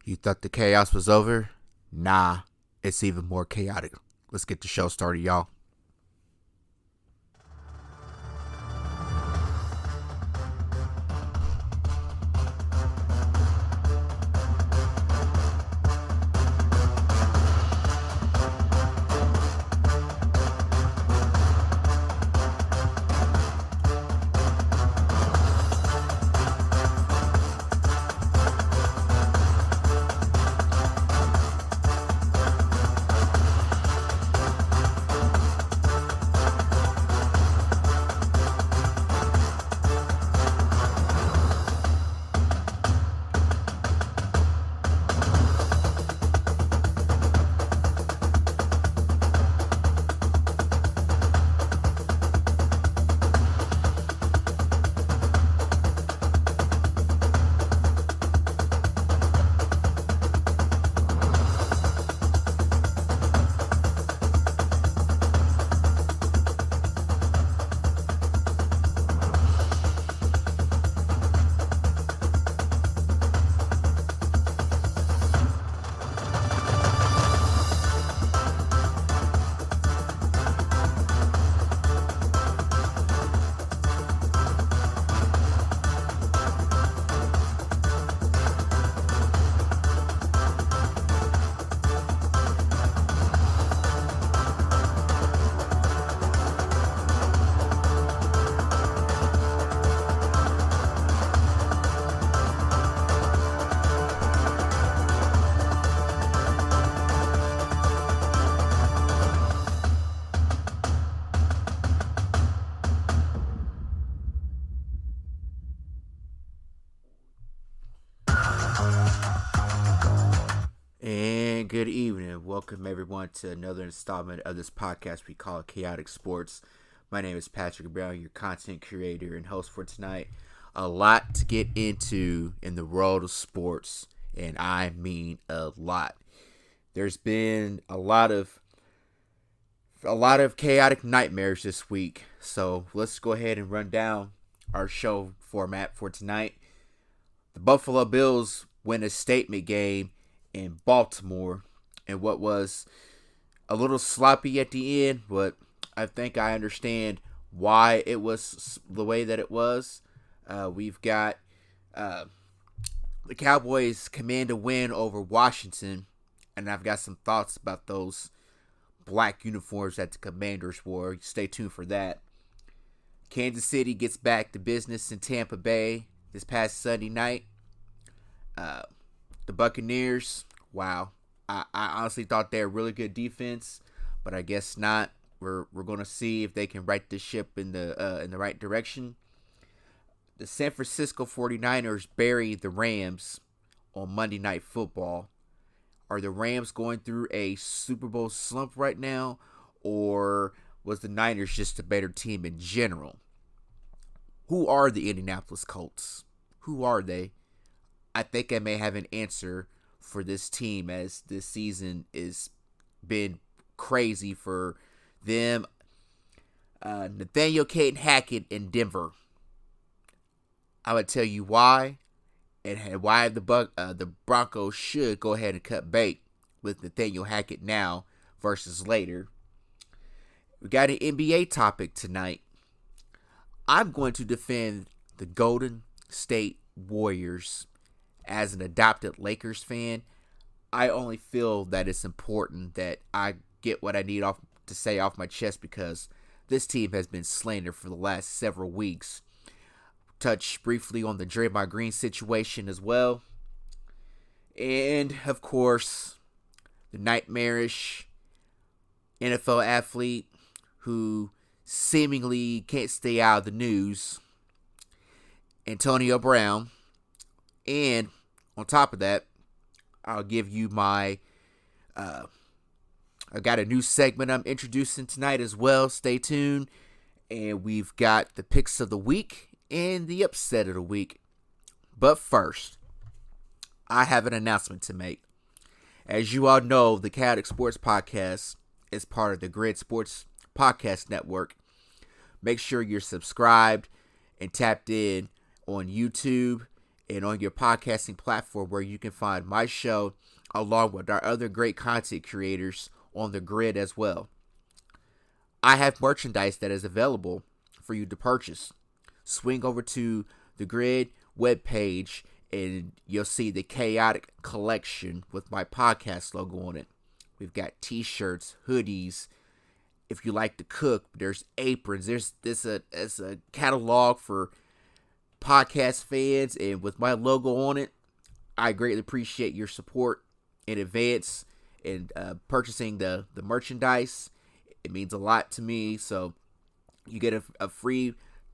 You thought the chaos was over? Nah, it's even more chaotic. Let's get the show started, y'all. And good evening. Welcome everyone to another installment of this podcast we call Chaotic Sports. My name is Patrick Brown, your content creator and host for tonight. A lot to get into in the world of sports, and I mean a lot. There's been a lot of chaotic nightmares this week. So let's go ahead and run down our show format for tonight. The Buffalo Bills win a statement game in Baltimore, and what was a little sloppy at the end, but I think I understand why it was the way that it was. We've got the Cowboys command a win over Washington, and I've got some thoughts about those black uniforms that the Commanders wore. Stay tuned for that. Kansas City gets back to business in Tampa Bay this past Sunday night. The Buccaneers, wow. I honestly thought they were really good defense, but I guess not. We're going to see if they can right this ship in the right direction. The San Francisco 49ers bury the Rams on Monday Night Football. Are the Rams going through a Super Bowl slump right now, or was the Niners just a better team in general? Who are the Indianapolis Colts? Who are they? I think I may have an answer for this team, as this season has been crazy for them. Nathaniel, Hackett in Denver. I would tell you why, and why the Broncos should go ahead and cut bait with Nathaniel Hackett now versus later. We got an NBA topic tonight. I'm going to defend the Golden State Warriors. As an adopted Lakers fan, I only feel that it's important that I get what I need to say off my chest, because this team has been slandered for the last several weeks. Touch briefly on the Draymond Green situation as well. And, of course, the nightmarish NFL athlete who seemingly can't stay out of the news, Antonio Brown. And on top of that, I'll give you my, I got a new segment I'm introducing tonight as well. Stay tuned. And we've got the picks of the week and the upset of the week. But first, I have an announcement to make. As you all know, the Khaotik Sports Podcast is part of the GRYD Sports Podcast Network. Make sure you're subscribed and tapped in on YouTube and on your podcasting platform where you can find my show along with our other great content creators on the GRYD as well. I have merchandise that is available for you to purchase. Swing over to the GRYD webpage and you'll see the Khaotik collection with my podcast logo on it. We've got t-shirts, hoodies. If you like to cook, there's aprons. There's a catalog for podcast fans, and with my logo on it, I greatly appreciate your support in advance and purchasing the merchandise. It means a lot to me. So you get a free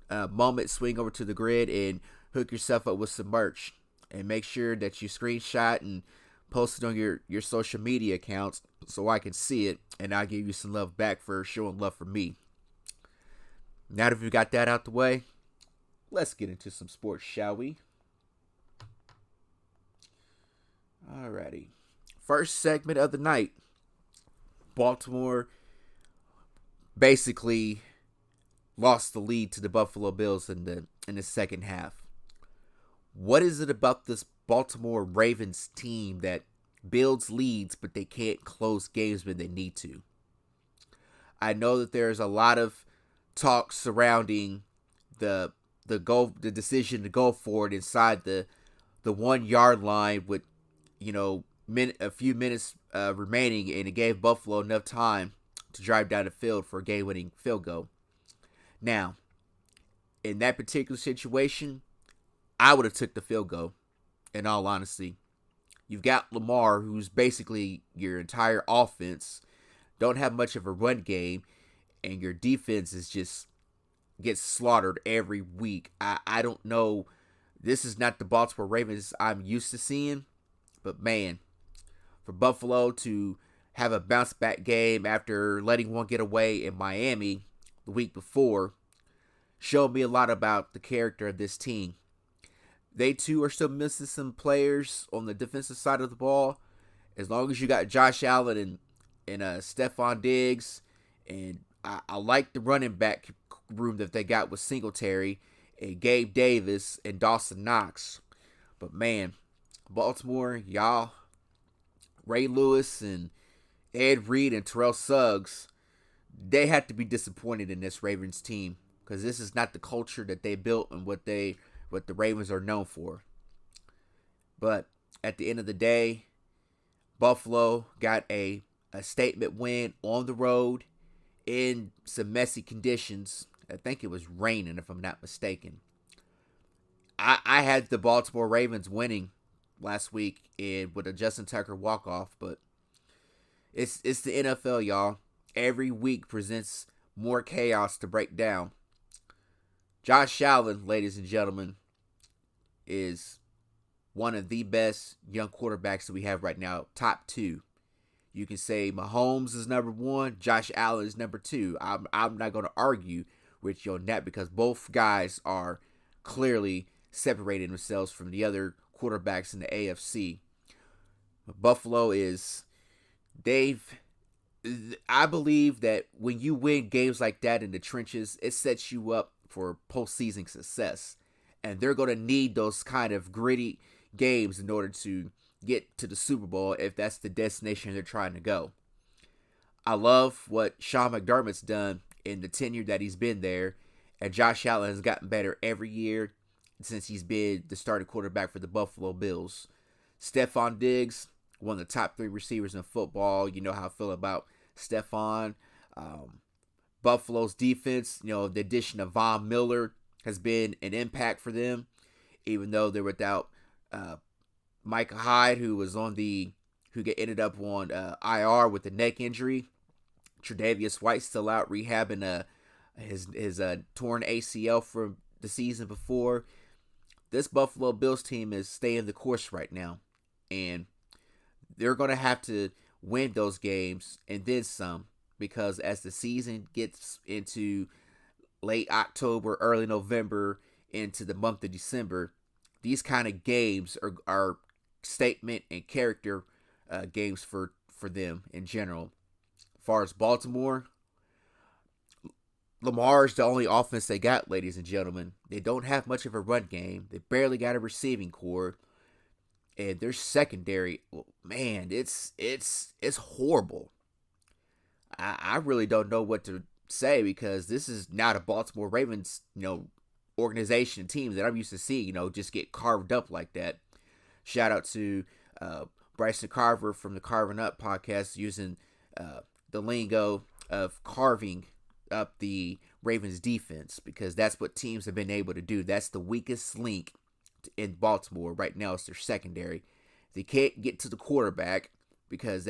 moment. Swing over to the GRYD and hook yourself up with some merch, and make sure that you screenshot and post it on your social media accounts so I can see it, and I'll give you some love back for showing love for me. Now that we've got that out the way, let's get into some sports, shall we? Alrighty. First segment of the night. Baltimore basically lost the lead to the Buffalo Bills in the second half. What is it about this Baltimore Ravens team that builds leads but they can't close games when they need to? I know that there's a lot of talk surrounding the decision to go for it inside the 1 yard line with a few minutes remaining, and it gave Buffalo enough time to drive down the field for a game-winning field goal. Now, in that particular situation, I would have took the field goal, in all honesty. You've got Lamar, who's basically your entire offense, don't have much of a run game, and your defense is just gets slaughtered every week. I don't know. This is not the Baltimore Ravens I'm used to seeing, but man, for Buffalo to have a bounce back game after letting one get away in Miami the week before showed me a lot about the character of this team. They too are still missing some players on the defensive side of the ball. As long as you got Josh Allen and Stephon Diggs, and I like the running back room that they got with Singletary and Gabe Davis and Dawson Knox. But man, Baltimore, y'all, Ray Lewis and Ed Reed and Terrell Suggs, they have to be disappointed in this Ravens team, because this is not the culture that they built and what the Ravens are known for. But at the end of the day, Buffalo got a statement win on the road in some messy conditions. I think it was raining, if I'm not mistaken. I had the Baltimore Ravens winning last week with a Justin Tucker walk-off, but it's the NFL, y'all. Every week presents more chaos to break down. Josh Allen, ladies and gentlemen, is one of the best young quarterbacks that we have right now. Top two. You can say Mahomes is number one, Josh Allen is number two. I'm not going to argue with you on that, because both guys are clearly separating themselves from the other quarterbacks in the AFC. Buffalo I believe that when you win games like that in the trenches, it sets you up for postseason success. And they're going to need those kind of gritty games in order to get to the Super Bowl, if that's the destination they're trying to go. I love what Sean McDermott's done in the tenure that he's been there, and Josh Allen has gotten better every year since he's been the starting quarterback for the Buffalo Bills. Stephon Diggs, one of the top 3 receivers in football. You know how I feel about Stephon. Buffalo's defense, the addition of Von Miller has been an impact for them, even though they're without Micah Hyde, who ended up on IR with a neck injury. Tre'Davious White still out rehabbing his torn ACL from the season before. This Buffalo Bills team is staying the course right now, and they're going to have to win those games and then some, because as the season gets into late October, early November, into the month of December, these kind of games are statement and character games for them in general. As far as Baltimore, Lamar's the only offense they got, ladies and gentlemen. They don't have much of a run game. They barely got a receiving core, and their secondary, man, it's horrible. I really don't know what to say because this is not a Baltimore Ravens, organization team that I'm used to seeing, just get carved up like that. Shout out to Bryson Carver from the Carving Up podcast using the lingo of carving up the Ravens defense because that's what teams have been able to do. That's the weakest link in Baltimore right now is their secondary. They can't get to the quarterback because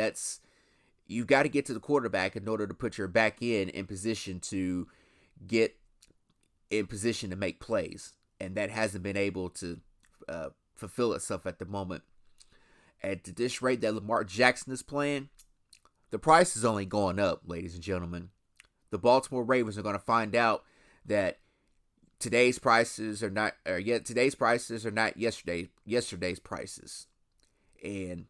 you got to get to the quarterback in order to put your back end in position to get in position to make plays, and that hasn't been able to fulfill itself at the moment. At this rate that Lamar Jackson is playing, the price is only going up, ladies and gentlemen. The Baltimore Ravens are going to find out that today's prices are not yesterday's prices, and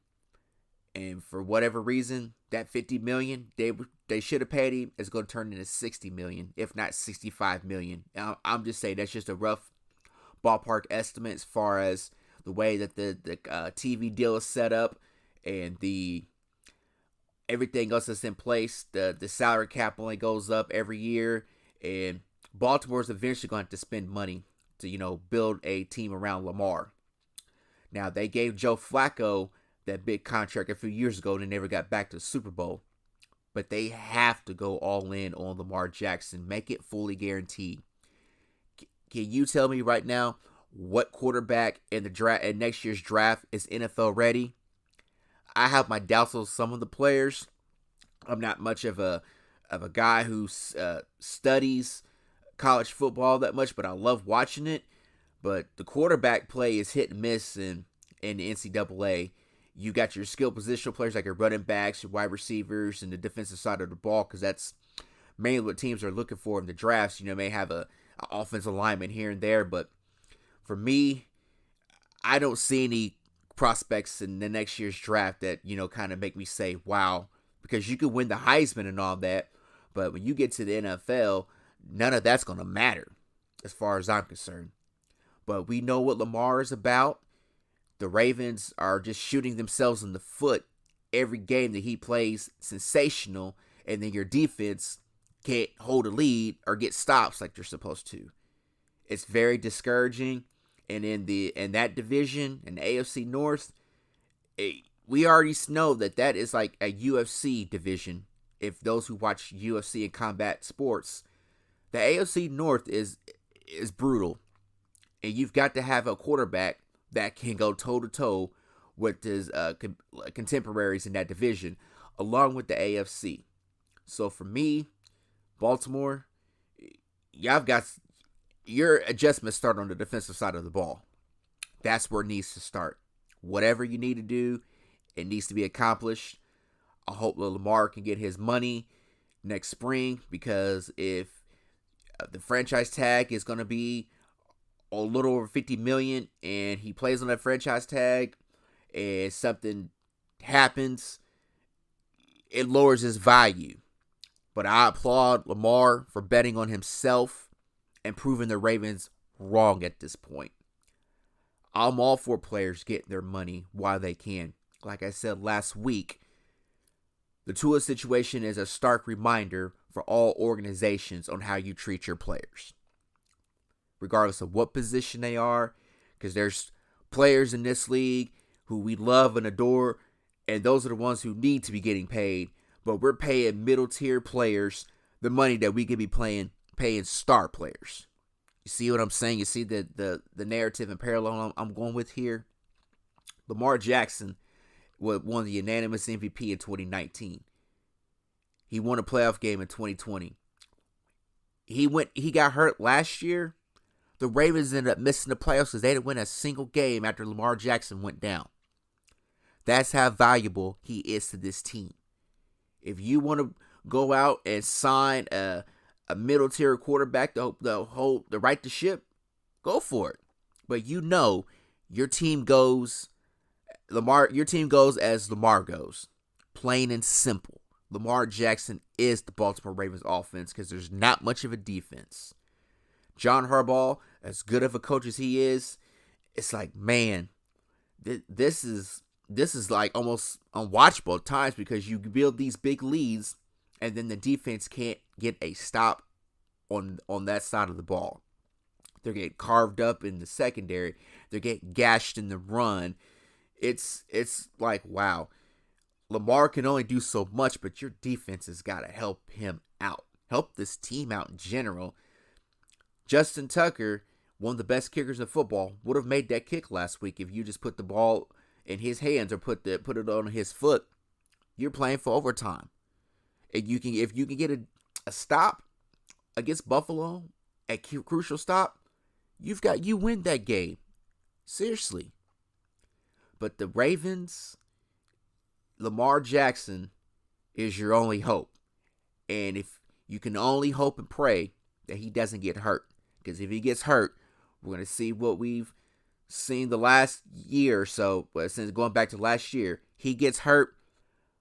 for whatever reason, that $50 million they should have paid him is going to turn into $60 million, if not $65 million. Now, I'm just saying that's just a rough ballpark estimate as far as the way that the TV deal is set up and the everything else that's in place. The salary cap only goes up every year, and Baltimore's eventually going to have to spend money to build a team around Lamar. Now, they gave Joe Flacco that big contract a few years ago and they never got back to the Super Bowl. But they have to go all in on Lamar Jackson. Make it fully guaranteed. Can you tell me right now what quarterback in the draft in next year's draft is NFL ready? I have my doubts on some of the players. I'm not much of a guy who studies college football that much, but I love watching it. But the quarterback play is hit and miss in the NCAA. You got your skill positional players like your running backs, your wide receivers, and the defensive side of the ball, because that's mainly what teams are looking for in the drafts. May have a offensive lineman here and there, but for me, I don't see any prospects in the next year's draft that kind of make me say wow, because you could win the Heisman and all that, but when you get to the NFL, none of that's going to matter as far as I'm concerned. But we know what Lamar is about. The Ravens are just shooting themselves in the foot every game that he plays sensational, and then your defense can't hold a lead or get stops like they're supposed to. It's very discouraging. And in that division, in the AFC North, we already know that is like a UFC division. If those who watch UFC and combat sports, the AFC North is brutal, and you've got to have a quarterback that can go toe-to-toe with his contemporaries in that division, along with the AFC. So for me, Baltimore, y'all got your adjustments start on the defensive side of the ball. That's where it needs to start. Whatever you need to do, it needs to be accomplished. I hope Lamar can get his money next spring, because if the franchise tag is going to be a little over $50 million, and he plays on that franchise tag, and something happens, it lowers his value. But I applaud Lamar for betting on himself and proving the Ravens wrong at this point. I'm all for players getting their money while they can. Like I said last week, the Tua situation is a stark reminder for all organizations on how you treat your players, regardless of what position they are, because there's players in this league who we love and adore, and those are the ones who need to be getting paid, but we're paying middle-tier players the money that we could be paying star players. You see what I'm saying? You see the narrative and parallel I'm going with here? Lamar Jackson won the unanimous MVP in 2019. He won a playoff game in 2020. He got hurt last year. The Ravens ended up missing the playoffs because they didn't win a single game after Lamar Jackson went down. That's how valuable he is to this team. If you want to go out and sign a middle tier quarterback to hold the right to ship, go for it. But your team goes as Lamar goes. Plain and simple. Lamar Jackson is the Baltimore Ravens offense because there's not much of a defense. John Harbaugh, as good of a coach as he is, it's like, man, this is like almost unwatchable at times because you build these big leads and then the defense can't get a stop on that side of the ball. They're getting carved up in the secondary. They're getting gashed in the run. It's like, wow. Lamar can only do so much, but your defense has got to help him out. Help this team out in general. Justin Tucker, one of the best kickers in football, would have made that kick last week if you just put the ball in his hands or put it on his foot. You're playing for overtime. And if you can get a stop against Buffalo, a crucial stop, you win that game. Seriously. But the Ravens, Lamar Jackson is your only hope. And if you can only hope and pray that he doesn't get hurt. Because if he gets hurt, we're going to see what we've seen the last year or so. But since going back to last year, he gets hurt,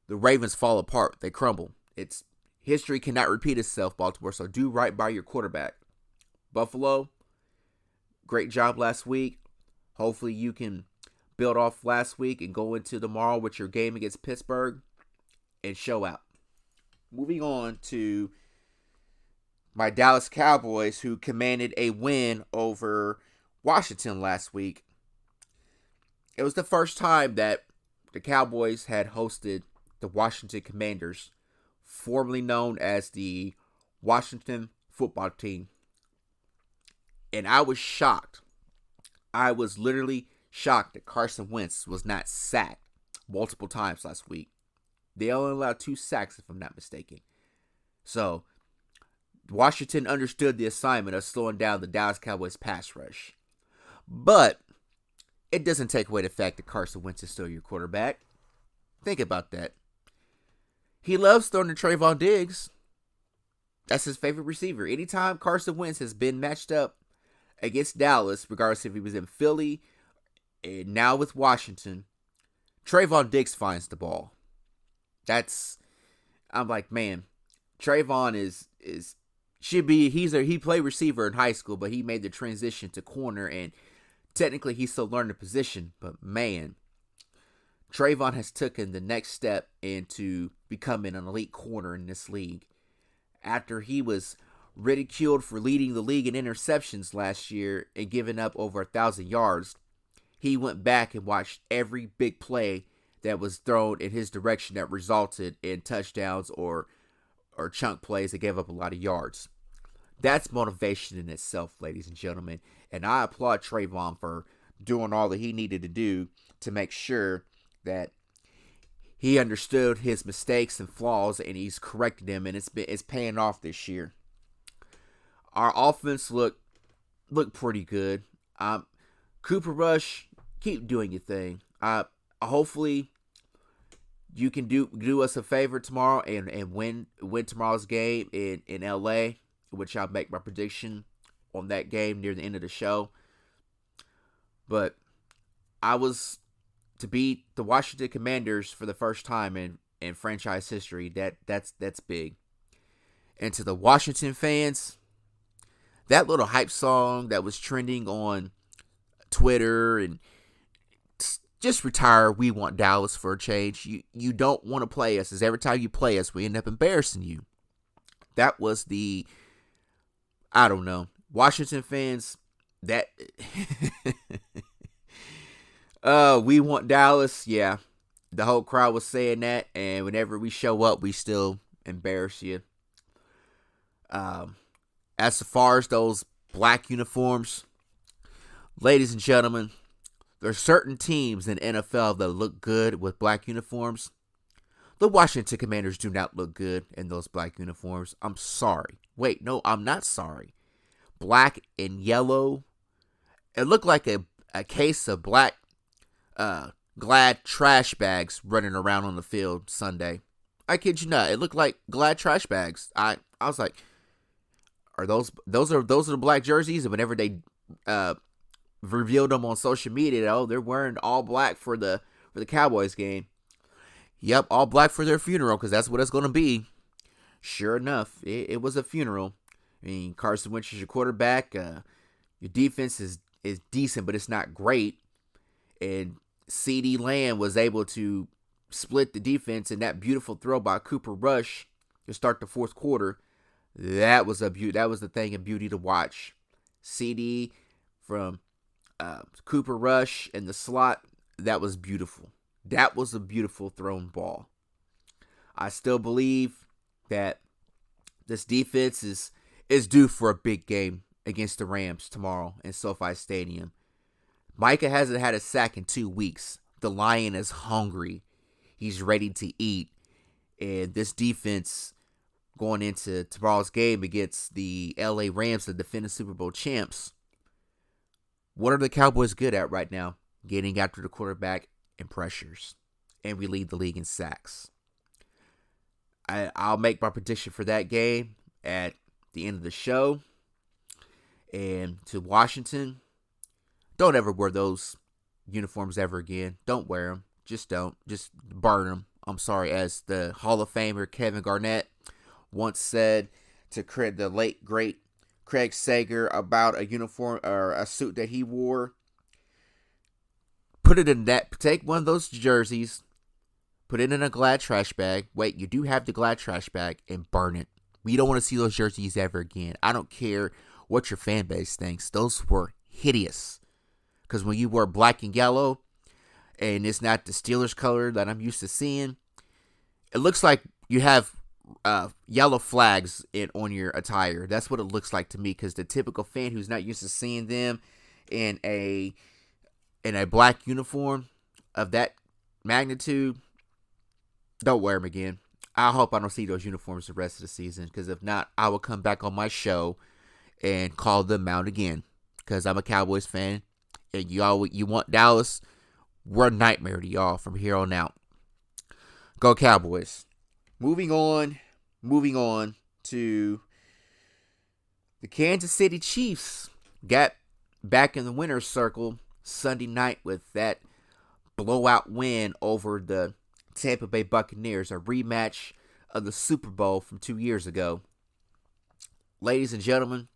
the Ravens fall apart. They crumble. It's history cannot repeat itself, Baltimore. So do right by your quarterback. Buffalo, great job last week. Hopefully you can build off last week and go into tomorrow with your game against Pittsburgh and show out. Moving on to my Dallas Cowboys, who commanded a win over Washington last week. It was the first time that the Cowboys had hosted the Washington Commanders, formerly known as the Washington Football Team. And I was shocked. I was literally shocked that Carson Wentz was not sacked multiple times last week. They only allowed 2 sacks, if I'm not mistaken. So, Washington understood the assignment of slowing down the Dallas Cowboys pass rush. But it doesn't take away the fact that Carson Wentz is still your quarterback. Think about that. He loves throwing to Trayvon Diggs. That's his favorite receiver. Anytime Carson Wentz has been matched up against Dallas, regardless if he was in Philly and now with Washington, Trayvon Diggs finds the ball. I'm like, man, Trayvon he played receiver in high school, but he made the transition to corner, and technically he's still learning the position. But man, Trayvon has taken the next step into becoming an elite corner in this league. After he was ridiculed for leading the league in interceptions last year and giving up over 1,000 yards, he went back and watched every big play that was thrown in his direction that resulted in touchdowns or chunk plays that gave up a lot of yards. That's motivation in itself, ladies and gentlemen. And I applaud Trayvon for doing all that he needed to do to make sure that he understood his mistakes and flaws and he's corrected them, and it's paying off this year. Our offense look pretty good. Cooper Rush, keep doing your thing. Hopefully you can do us a favor tomorrow and win tomorrow's game in LA, which I'll make my prediction on that game near the end of the show. But to beat the Washington Commanders for the first time in franchise history, that's big. And to the Washington fans, that little hype song that was trending on Twitter, and just retire. We want Dallas for a change. You don't want to play us, as every time you play us, we end up embarrassing you. That was I don't know. Washington fans, that we want Dallas. Yeah, the whole crowd was saying that, and whenever we show up, we still embarrass you. As far as those black uniforms, ladies and gentlemen, there are certain teams in the NFL that look good with black uniforms. The Washington Commanders do not look good in those black uniforms. I'm sorry. Wait, no, I'm not sorry. Black and yellow. It looked like a case of black Glad trash bags running around on the field Sunday. I kid you not. It looked like Glad trash bags. I was like, are those are the black jerseys? And whenever they revealed them on social media, they're wearing all black for the Cowboys game. Yep, all black for their funeral, because that's what it's going to be. Sure enough, it was a funeral. I mean, Carson Wentz is your quarterback. Your defense is decent, but it's not great. And CeeDee Lamb was able to split the defense, and that beautiful throw by Cooper Rush to start the fourth quarter, that was the thing of beauty to watch. CeeDee from Cooper Rush in the slot, that was beautiful. That was a beautiful thrown ball. I still believe that this defense is due for a big game against the Rams tomorrow in SoFi Stadium. Micah hasn't had a sack in 2 weeks. The Lion is hungry. He's ready to eat. And this defense going into tomorrow's game against the LA Rams, the defending Super Bowl champs, what are the Cowboys good at right now? Getting after the quarterback and pressures. And we lead the league in sacks. I'll make my prediction for that game at the end of the show. And to Washington, don't ever wear those uniforms ever again. Don't wear them. Just don't. Just burn them. I'm sorry. As the Hall of Famer Kevin Garnett once said to the late, great Craig Sager about a uniform or a suit that he wore, put it in that. Take one of those jerseys, put it in a Glad trash bag. Wait, you do have the Glad trash bag, and burn it. We don't want to see those jerseys ever again. I don't care what your fan base thinks. Those were hideous. Because when you wear black and yellow, and it's not the Steelers color that I'm used to seeing, it looks like you have yellow flags on your attire. That's what it looks like to me. Because the typical fan who's not used to seeing them in a black uniform of that magnitude, don't wear them again. I hope I don't see those uniforms the rest of the season. Because if not, I will come back on my show and call them out again. Because I'm a Cowboys fan. And you want Dallas, we're a nightmare to y'all from here on out. Go Cowboys. Moving on to the Kansas City Chiefs. Got back in the winner's circle Sunday night with that blowout win over the Tampa Bay Buccaneers, a rematch of the Super Bowl from 2 years ago. Ladies and gentlemen,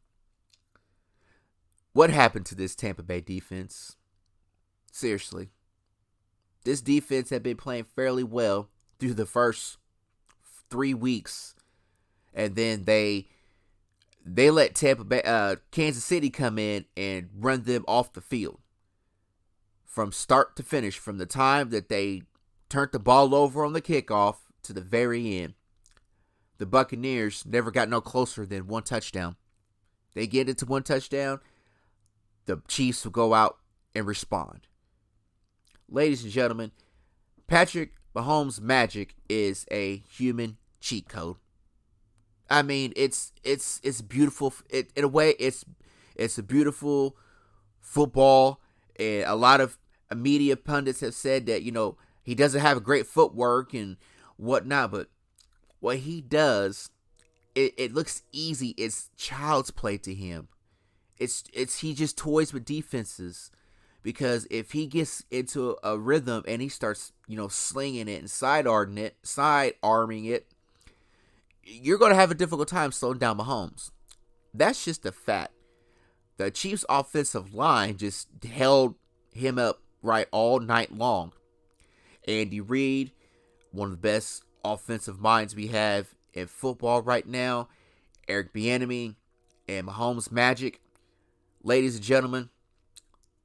what happened to this Tampa Bay defense? Seriously. This defense had been playing fairly well through the first 3 weeks. And then they let Kansas City come in and run them off the field. From start to finish, from the time that they turned the ball over on the kickoff to the very end. The Buccaneers never got no closer than one touchdown. They get into one touchdown, the Chiefs will go out and respond. Ladies and gentlemen, Patrick Mahomes' magic is a human cheat code. I mean, it's beautiful. In a way, it's a beautiful football. And a lot of media pundits have said that, he doesn't have a great footwork and whatnot. But what he does, it looks easy. It's child's play to him. He just toys with defenses, because if he gets into a rhythm and he starts, slinging it and side arming it, you're going to have a difficult time slowing down Mahomes. That's just a fact. The Chiefs' offensive line just held him up right all night long. Andy Reid, one of the best offensive minds we have in football right now, Eric Bieniemy, and Mahomes' magic. Ladies and gentlemen,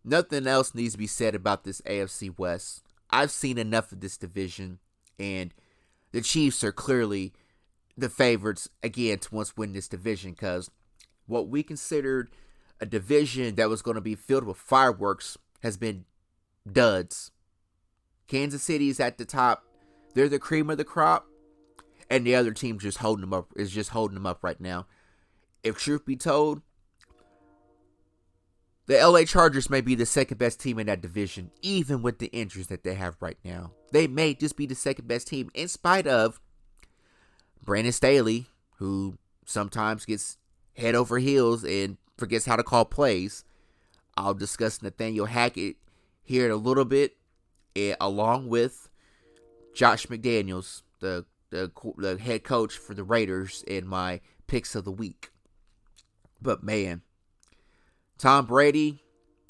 nothing else needs to be said about this AFC West. I've seen enough of this division, and the Chiefs are clearly the favorites again to once win this division, because what we considered a division that was going to be filled with fireworks has been duds. Kansas City is at the top. They're the cream of the crop, and the other team is just holding them up right now. If truth be told, the LA Chargers may be the second best team in that division, even with the injuries that they have right now. They may just be the second best team, in spite of Brandon Staley, who sometimes gets head over heels and forgets how to call plays. I'll discuss Nathaniel Hackett here in a little bit, along with Josh McDaniels, the head coach for the Raiders, in my picks of the week. But man, Tom Brady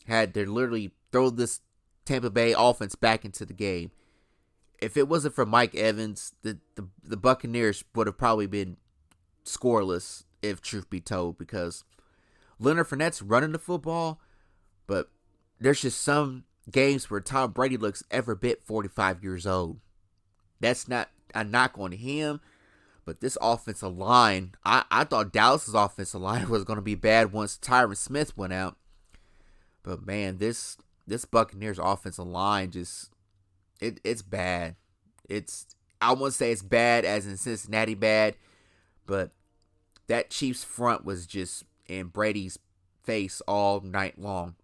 had to literally throw this Tampa Bay offense back into the game. If it wasn't for Mike Evans, the Buccaneers would have probably been scoreless, if truth be told, because Leonard Fournette's running the football, but there's just some games where Tom Brady looks every bit 45 years old. That's not a knock on him, but this offensive line, I thought Dallas's offensive line was going to be bad once Tyron Smith went out. But man, this Buccaneers offensive line just, it's bad. I won't say it's bad as in Cincinnati bad, but that Chiefs front was just in Brady's face all night long.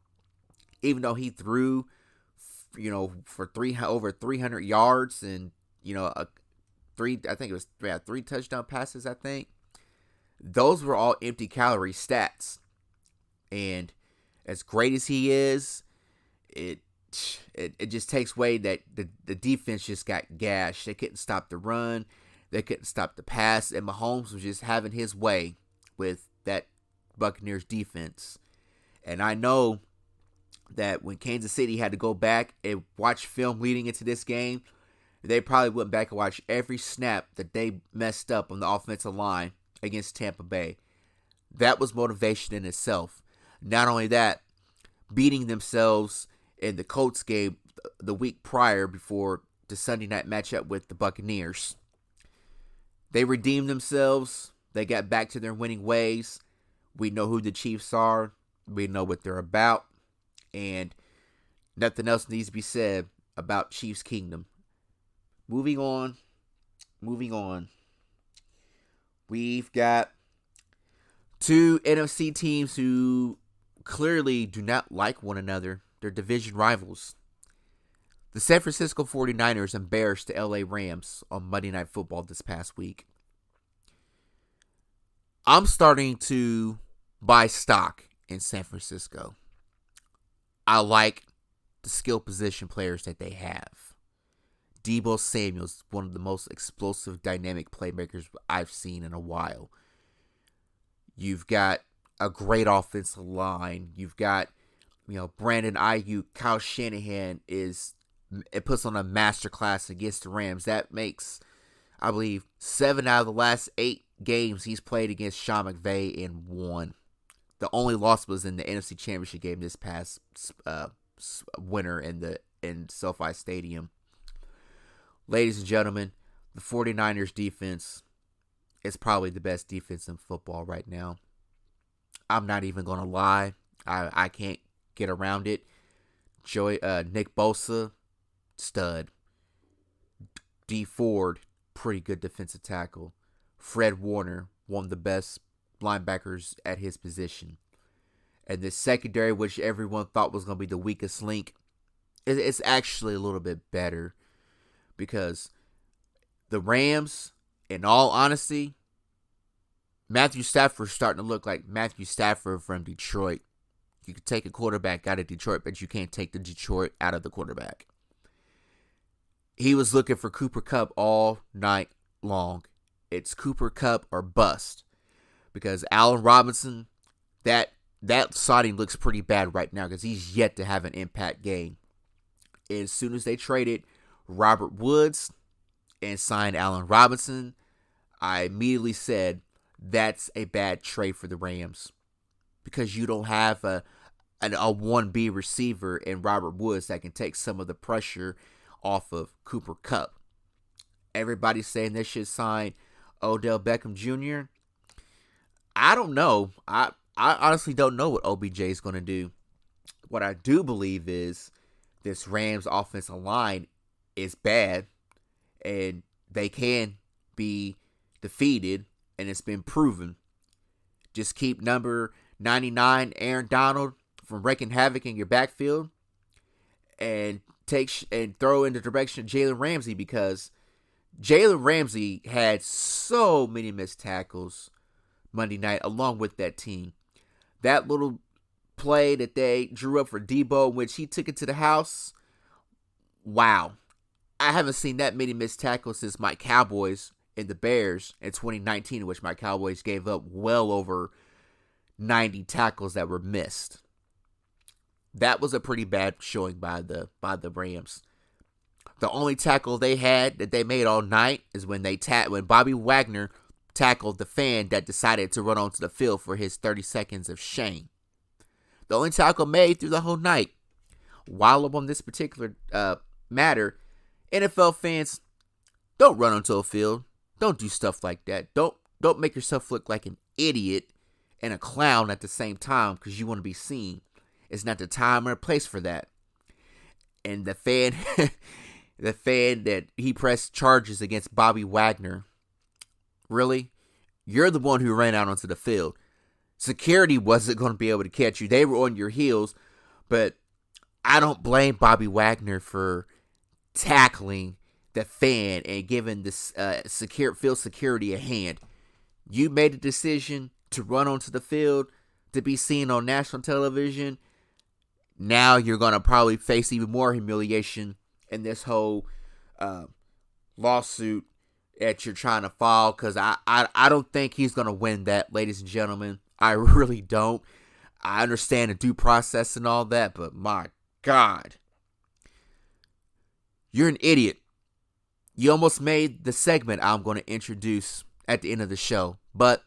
Even though he threw, for over 300 yards and, three touchdown passes, I think. Those were all empty calorie stats. And as great as he is, it just takes away that the defense just got gashed. They couldn't stop the run. They couldn't stop the pass. And Mahomes was just having his way with that Buccaneers defense. And I know that when Kansas City had to go back and watch film leading into this game, they probably went back and watched every snap that they messed up on the offensive line against Tampa Bay. That was motivation in itself. Not only that, beating themselves in the Colts game the week prior before the Sunday night matchup with the Buccaneers. They redeemed themselves. They got back to their winning ways. We know who the Chiefs are. We know what they're about. And nothing else needs to be said about Chiefs Kingdom. Moving on. We've got two NFC teams who clearly do not like one another. They're division rivals. The San Francisco 49ers embarrassed the LA Rams on Monday Night Football this past week. I'm starting to buy stock in San Francisco. I like the skill position players that they have. Deebo Samuel's one of the most explosive, dynamic playmakers I've seen in a while. You've got a great offensive line. You've got, Brandon Ayuk. Kyle Shanahan puts on a masterclass against the Rams. That makes, I believe, 7 out of the last 8 games he's played against Sean McVay and won. The only loss was in the NFC Championship game this past winter in SoFi Stadium. Ladies and gentlemen, the 49ers defense is probably the best defense in football right now. I'm not even going to lie. I can't get around it. Nick Bosa, stud. D Ford, pretty good defensive tackle. Fred Warner, one of the best linebackers at his position. And the secondary, which everyone thought was going to be the weakest link, it's actually a little bit better. Because the Rams, in all honesty, Matthew Stafford's starting to look like Matthew Stafford from Detroit. You can take a quarterback out of Detroit, but you can't take the Detroit out of the quarterback. He was looking for Cooper Kupp all night long. It's Cooper Kupp or bust. Because Allen Robinson, that signing looks pretty bad right now because he's yet to have an impact game. As soon as they traded Robert Woods and signed Allen Robinson, I immediately said that's a bad trade for the Rams because you don't have a 1B receiver in Robert Woods that can take some of the pressure off of Cooper Kupp. Everybody's saying they should sign Odell Beckham Jr. I don't know. I honestly don't know what OBJ is going to do. What I do believe is this Rams offensive line is bad, and they can be defeated, and it's been proven. Just keep number 99, Aaron Donald, from wreaking havoc in your backfield, and throw in the direction of Jalen Ramsey, because Jalen Ramsey had so many missed tackles Monday night along with that team. That little play that they drew up for Deebo, in which he took it to the house, wow. I haven't seen that many missed tackles since my Cowboys and the Bears in 2019, in which my Cowboys gave up well over 90 tackles that were missed. That was a pretty bad showing by the Rams. The only tackle they had that they made all night is when when Bobby Wagner tackled the fan that decided to run onto the field for his 30 seconds of shame. The only tackle made through the whole night. While I'm on this particular matter, NFL fans, don't run onto a field. Don't do stuff like that. Don't make yourself look like an idiot and a clown at the same time because you want to be seen. It's not the time or place for that. And the fan the fan that he pressed charges against Bobby Wagner, really? You're the one who ran out onto the field. Security wasn't going to be able to catch you. They were on your heels, but I don't blame Bobby Wagner for tackling the fan and giving this field security a hand. You made a decision to run onto the field to be seen on national television. Now you're going to probably face even more humiliation in this whole lawsuit that you're trying to file, because I don't think he's going to win that, ladies and gentlemen. I really don't. I understand the due process and all that, but my God. You're an idiot. You almost made the segment I'm going to introduce at the end of the show, but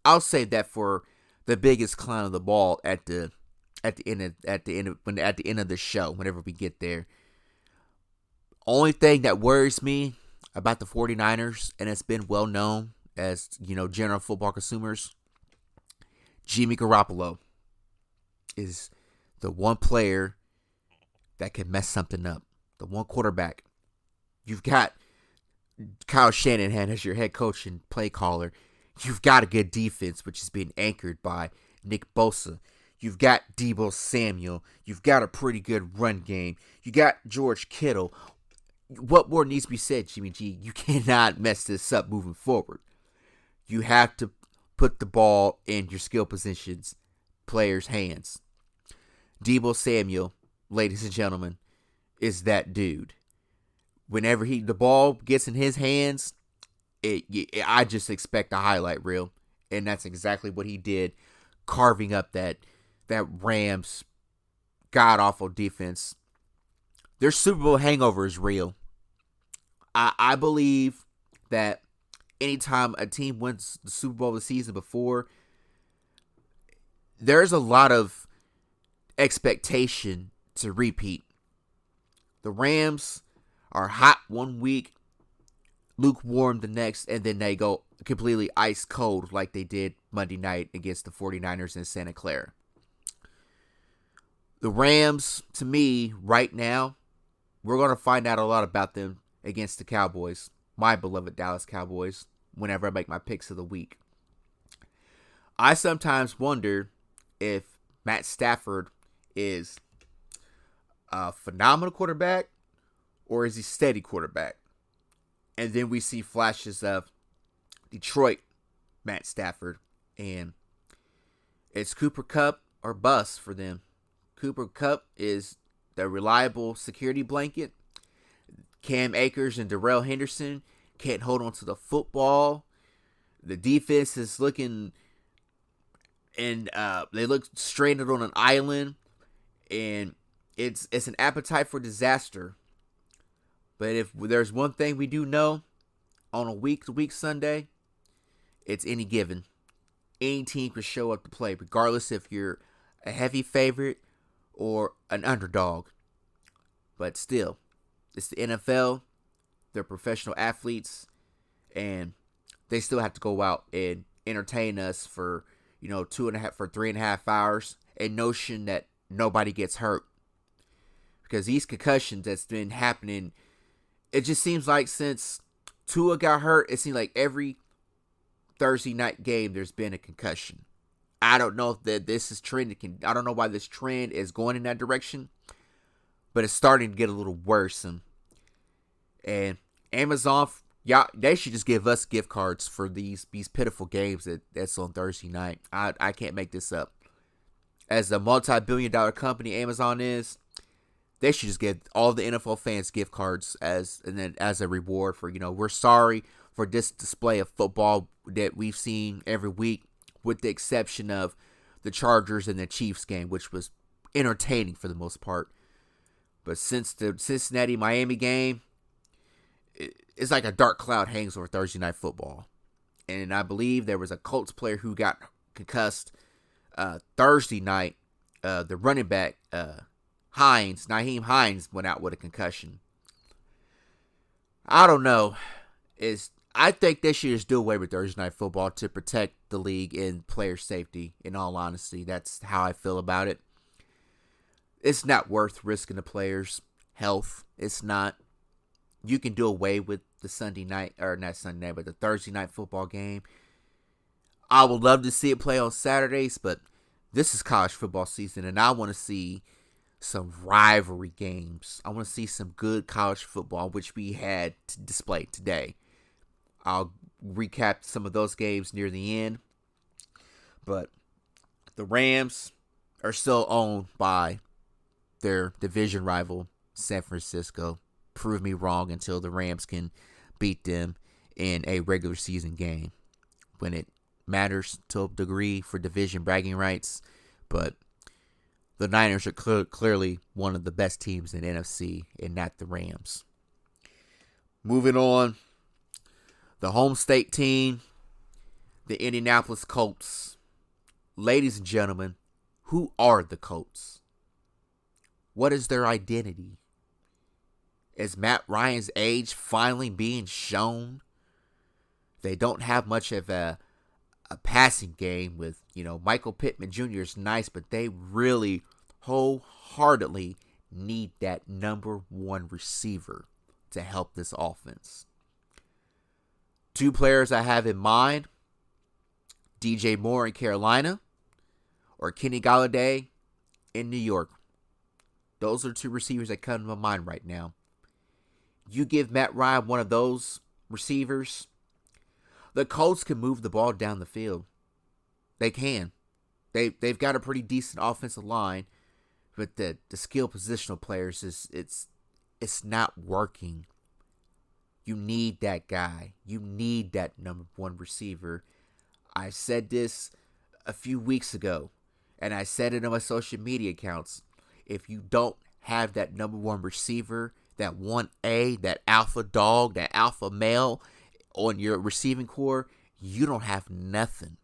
I'll save that for the biggest clown of the ball at the end of the show, whenever we get there. Only thing that worries me about the 49ers, and it's been well known as, general football consumers, Jimmy Garoppolo is the one player that can mess something up. The one quarterback. You've got Kyle Shanahan as your head coach and play caller. You've got a good defense, which is being anchored by Nick Bosa. You've got Deebo Samuel. You've got a pretty good run game. You got George Kittle. What more needs to be said, Jimmy G? You cannot mess this up moving forward. You have to put the ball in your skill positions players' hands. Deebo Samuel, ladies and gentlemen, is that dude. Whenever the ball gets in his hands, I just expect a highlight reel, and that's exactly what he did, carving up that Rams god-awful defense. Their Super Bowl hangover is real. I believe that anytime a team wins the Super Bowl the season before, there's a lot of expectation to repeat. The Rams are hot one week, lukewarm the next, and then they go completely ice cold like they did Monday night against the 49ers in Santa Clara. The Rams, to me, right now, we're going to find out a lot about them against the Cowboys, my beloved Dallas Cowboys, whenever I make my picks of the week. I sometimes wonder if Matt Stafford is a phenomenal quarterback or is he steady quarterback? And then we see flashes of Detroit Matt Stafford, and it's Cooper Kupp or bust for them. Cooper Kupp is the reliable security blanket. Cam Akers and Darrell Henderson can't hold on to the football. The defense is looking, and they look stranded on an island, and it's an appetite for disaster. But if there's one thing we do know on a week-to-week Sunday, it's any given. Any team can show up to play, regardless if you're a heavy favorite or an underdog. But still, it's the NFL. They're professional athletes, and they still have to go out and entertain us for 3.5 hours, a notion that nobody gets hurt. Because these concussions that's been happening, it just seems like since Tua got hurt, it seems like every Thursday night game there's been a concussion. I don't know if this is trending. I don't know why this trend is going in that direction, but it's starting to get a little worrisome. And Amazon, they should just give us gift cards for these pitiful games that's on Thursday night. I can't make this up. As a multi-billion-dollar company Amazon is, they should just give all the NFL fans gift cards as a reward for, we're sorry for this display of football that we've seen every week, with the exception of the Chargers and the Chiefs game, which was entertaining for the most part. But since the Cincinnati-Miami game, it's like a dark cloud hangs over Thursday Night Football. And I believe there was a Colts player who got concussed Thursday night. The running back, Nyheim Hines, went out with a concussion. I don't know. I think they should just do away with Thursday Night Football to protect the league and player safety, in all honesty. That's how I feel about it. It's not worth risking the players' health. It's not. You can do away with the the Thursday Night Football game. I would love to see it play on Saturdays, but this is college football season, and I want to see some rivalry games. I want to see some good college football, which we had displayed today. I'll recap some of those games near the end. But the Rams are still owned by their division rival, San Francisco. Prove me wrong until the Rams can beat them in a regular season game when it matters to a degree for division bragging rights. But the Niners are clearly one of the best teams in the NFC, and not the Rams. Moving on, the home state team, the Indianapolis Colts. Ladies and gentlemen, who are the Colts? What is their identity? Is Matt Ryan's age finally being shown? They don't have much of a passing game with, Michael Pittman Jr. is nice, but they really wholeheartedly need that number one receiver to help this offense. Two players I have in mind, DJ Moore in Carolina or Kenny Golladay in New York. Those are two receivers that come to my mind right now. You give Matt Ryan one of those receivers, the Colts can move the ball down the field. They can. They've got a pretty decent offensive line, but the skill positional players it's not working. You need that guy. You need that number one receiver. I said this a few weeks ago, and I said it on my social media accounts. If you don't have that number one receiver, that 1A, that alpha dog, that alpha male on your receiving core, you don't have nothing.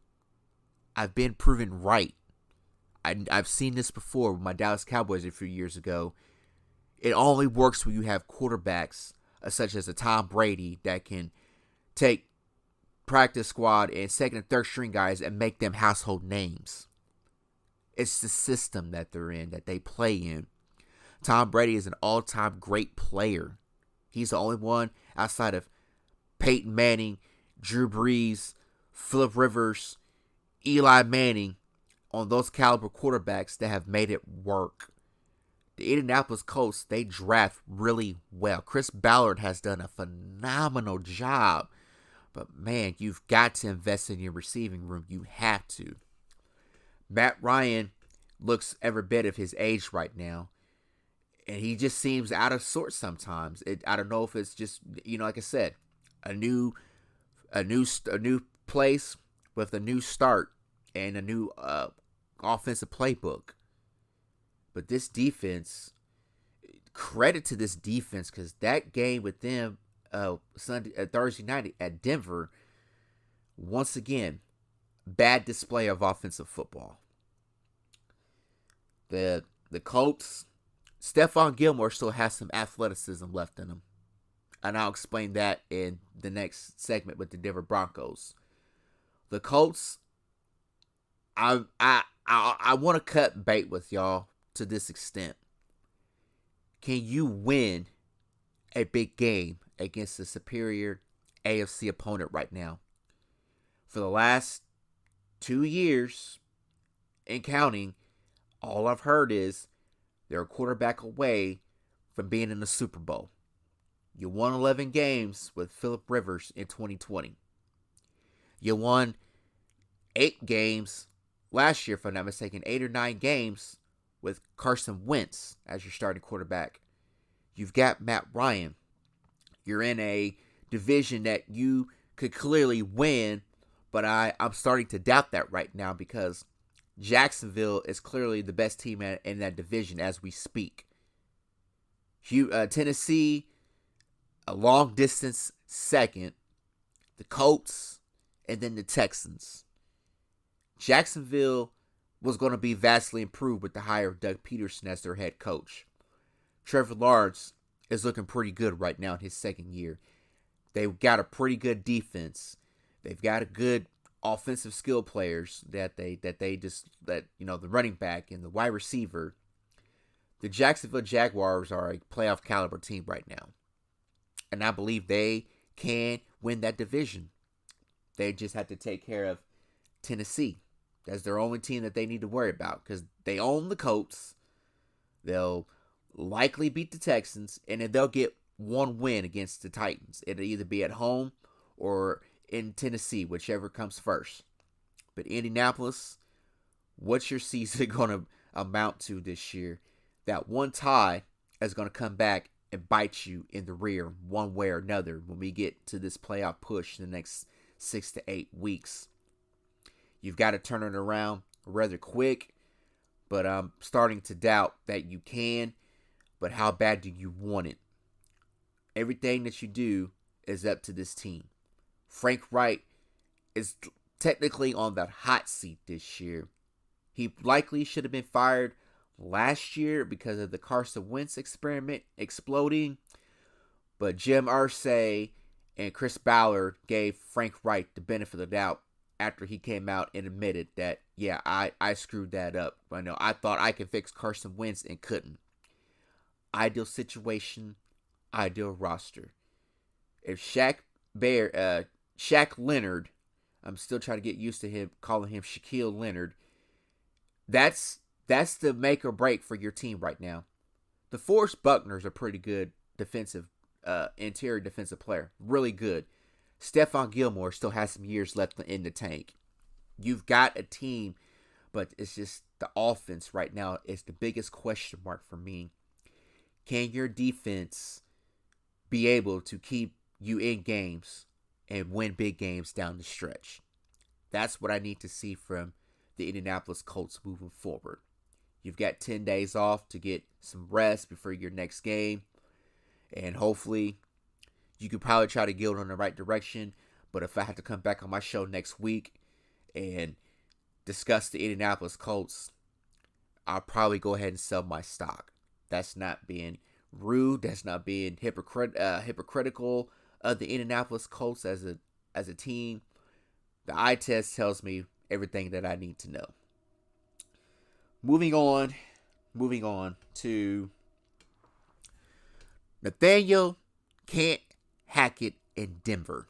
I've been proven right. I've seen this before with my Dallas Cowboys a few years ago. It only works when you have quarterbacks such as a Tom Brady that can take practice squad and second and third string guys and make them household names. It's the system that they're in, that they play in. Tom Brady is an all-time great player. He's the only one outside of Peyton Manning, Drew Brees, Phillip Rivers, Eli Manning, on those caliber quarterbacks that have made it work. The Indianapolis Colts, they draft really well. Chris Ballard has done a phenomenal job. But, man, you've got to invest in your receiving room. You have to. Matt Ryan looks every bit of his age right now. And he just seems out of sorts sometimes. I don't know if it's just, like I said, a new place with a new start and a new offensive playbook. But this defense, credit to this defense, because that game with them Thursday night at Denver, once again, bad display of offensive football. The Colts, Stephon Gilmore still has some athleticism left in him. And I'll explain that in the next segment with the Denver Broncos. The Colts, I want to cut bait with y'all to this extent. Can you win a big game against a superior AFC opponent right now? For the last 2 years and counting, all I've heard is they're a quarterback away from being in the Super Bowl. You won 11 games with Phillip Rivers in 2020. You won 8 games last year, if I'm not mistaken, 8 or 9 games with Carson Wentz as your starting quarterback. You've got Matt Ryan. You're in a division that you could clearly win, but I'm starting to doubt that right now because Jacksonville is clearly the best team in that division as we speak. Tennessee, a long distance second. The Colts, and then the Texans. Jacksonville was going to be vastly improved with the hire of Doug Peterson as their head coach. Trevor Lawrence is looking pretty good right now in his second year. They've got a pretty good defense. They've got a good offensive skill players that the running back and the wide receiver. The Jacksonville Jaguars are a playoff caliber team right now. And I believe they can win that division. They just have to take care of Tennessee. That's their only team that they need to worry about because they own the Colts. They'll likely beat the Texans, and then they'll get one win against the Titans. It'll either be at home or in Tennessee, whichever comes first. But Indianapolis, what's your season going to amount to this year? That one tie is going to come back and bite you in the rear one way or another when we get to this playoff push in the next 6 to 8 weeks. You've got to turn it around rather quick, but I'm starting to doubt that you can. But how bad do you want it? Everything that you do is up to this team. Frank Reich is technically on that hot seat this year. He likely should have been fired last year because of the Carson Wentz experiment exploding. But Jim Irsay and Chris Ballard gave Frank Reich the benefit of the doubt after he came out and admitted that, yeah, I screwed that up. I thought I could fix Carson Wentz and couldn't. Ideal situation, ideal roster. If Shaq Leonard, I'm still trying to get used to him calling him Shaquille Leonard. That's the make or break for your team right now. DeForest Buckner's a pretty good interior defensive player. Really good. Stephon Gilmore still has some years left in the tank. You've got a team, but it's just the offense right now is the biggest question mark for me. Can your defense be able to keep you in games and win big games down the stretch? That's what I need to see from the Indianapolis Colts moving forward. You've got 10 days off to get some rest before your next game. And hopefully, you could probably try to get it in the right direction. But if I have to come back on my show next week and discuss the Indianapolis Colts, I'll probably go ahead and sell my stock. That's not being rude. That's not being hypocritical of the Indianapolis Colts as a team. The eye test tells me everything that I need to know. Moving on to Nathaniel, Hackett, in Denver.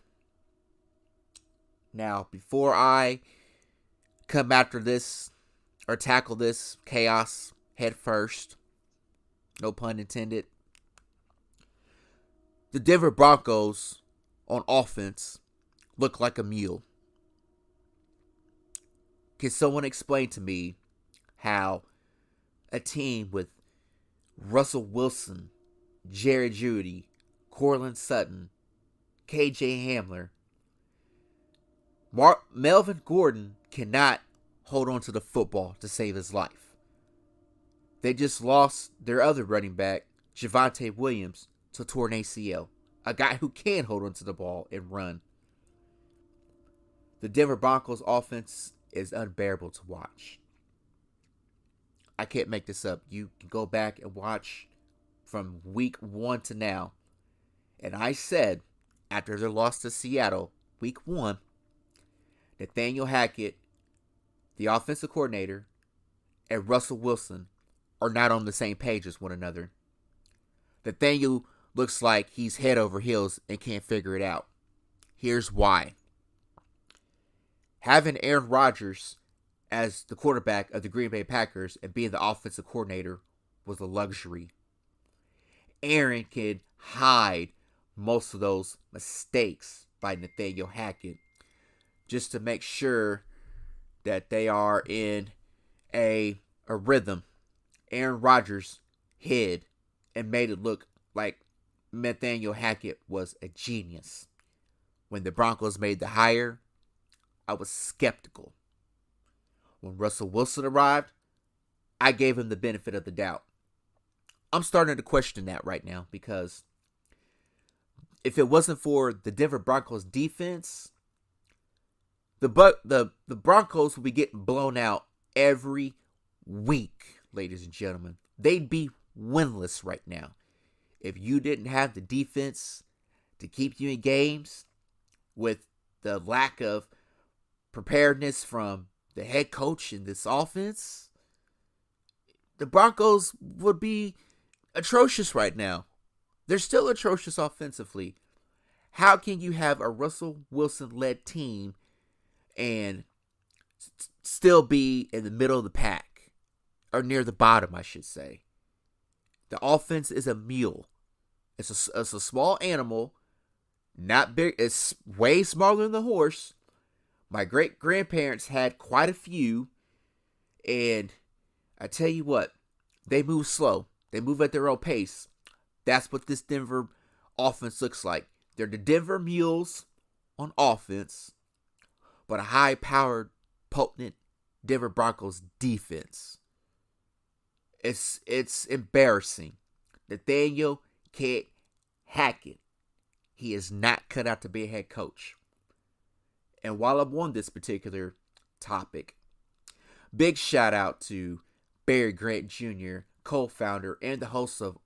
Now, before I come after this or tackle this chaos head first, no pun intended, the Denver Broncos on offense look like a mule. Can someone explain to me how a team with Russell Wilson, Jerry Jeudy, Courtland Sutton, KJ Hamler, Melvin Gordon cannot hold on to the football to save his life? They just lost their other running back, Javonte Williams, to torn ACL. A guy who can hold on to the ball and run. The Denver Broncos offense is unbearable to watch. I can't make this up. You can go back and watch from week 1 to now. And I said, after their loss to Seattle, week 1, Nathaniel Hackett, the offensive coordinator, and Russell Wilson are not on the same page as one another. Nathaniel looks like he's head over heels and can't figure it out. Here's why. Having Aaron Rodgers as the quarterback of the Green Bay Packers and being the offensive coordinator was a luxury. Aaron can hide most of those mistakes by Nathaniel Hackett just to make sure that they are in a rhythm Aaron Rodgers' head and made it look like Nathaniel Hackett was a genius. When the Broncos made the hire, I was skeptical. When Russell Wilson arrived, I gave him the benefit of the doubt. I'm starting to question that right now because if it wasn't for the Denver Broncos defense, the Broncos would be getting blown out every week, ladies and gentlemen. They'd be winless right now if you didn't have the defense to keep you in games with the lack of preparedness from the head coach in this offense. The Broncos would be atrocious right now. They're still atrocious offensively. How can you have a Russell Wilson-led team and still be in the middle of the pack? Or near the bottom, I should say. The offense is a mule. It's a small animal. Not big. It's way smaller than the horse. My great-grandparents had quite a few. And I tell you what, they move slow. They move at their own pace. That's what this Denver offense looks like. They're the Denver Mules on offense, but a high-powered, potent Denver Broncos defense. It's embarrassing. Nathaniel Hackett, he is not cut out to be a head coach. And while I'm on this particular topic, big shout out to Barry Grant Jr., co-founder and the host of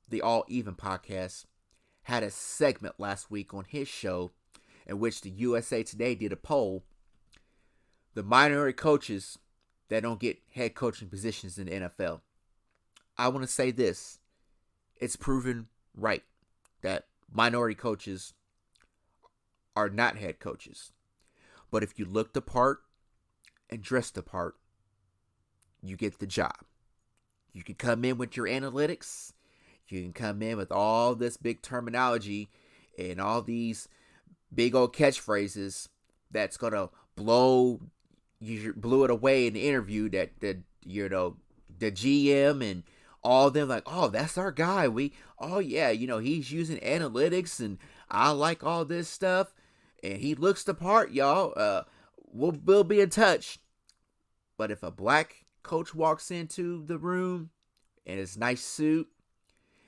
the All Even podcast, had a segment last week on his show in which the USA Today did a poll. The minority coaches that don't get head coaching positions in the NFL. I want to say this. It's proven right that minority coaches are not head coaches. But if you look the part and dress the part, you get the job. You can come in with your analytics. You can come in with all this big terminology and all these big old catchphrases that's going to blew it away in the interview that the GM and all of them like, oh, that's our guy. He's using analytics and I like all this stuff and he looks the part, y'all. We'll be in touch. But if a black coach walks into the room in his nice suit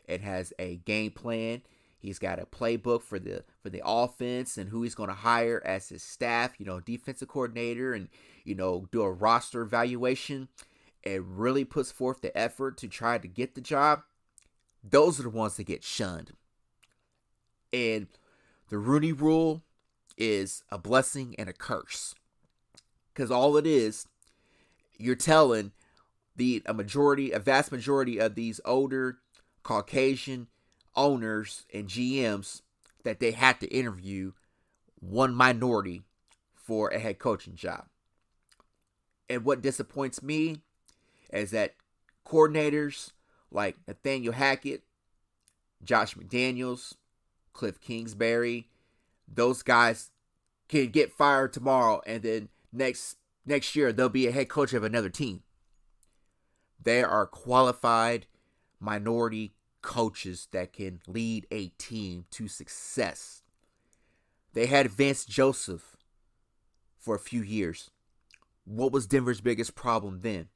and has a game plan, he's got a playbook for the offense and who he's going to hire as his staff, defensive coordinator, and do a roster evaluation and really puts forth the effort to try to get the job, those are the ones that get shunned. And the Rooney Rule is a blessing and a curse. Because all it is, you're telling a vast majority of these older Caucasian owners and GMs that they had to interview one minority for a head coaching job. And what disappoints me is that coordinators like Nathaniel Hackett, Josh McDaniels, Cliff Kingsbury, those guys can get fired tomorrow and then next year they'll be a head coach of another team. There are qualified minority coaches that can lead a team to success. They had Vance Joseph for a few years. What was Denver's biggest problem then?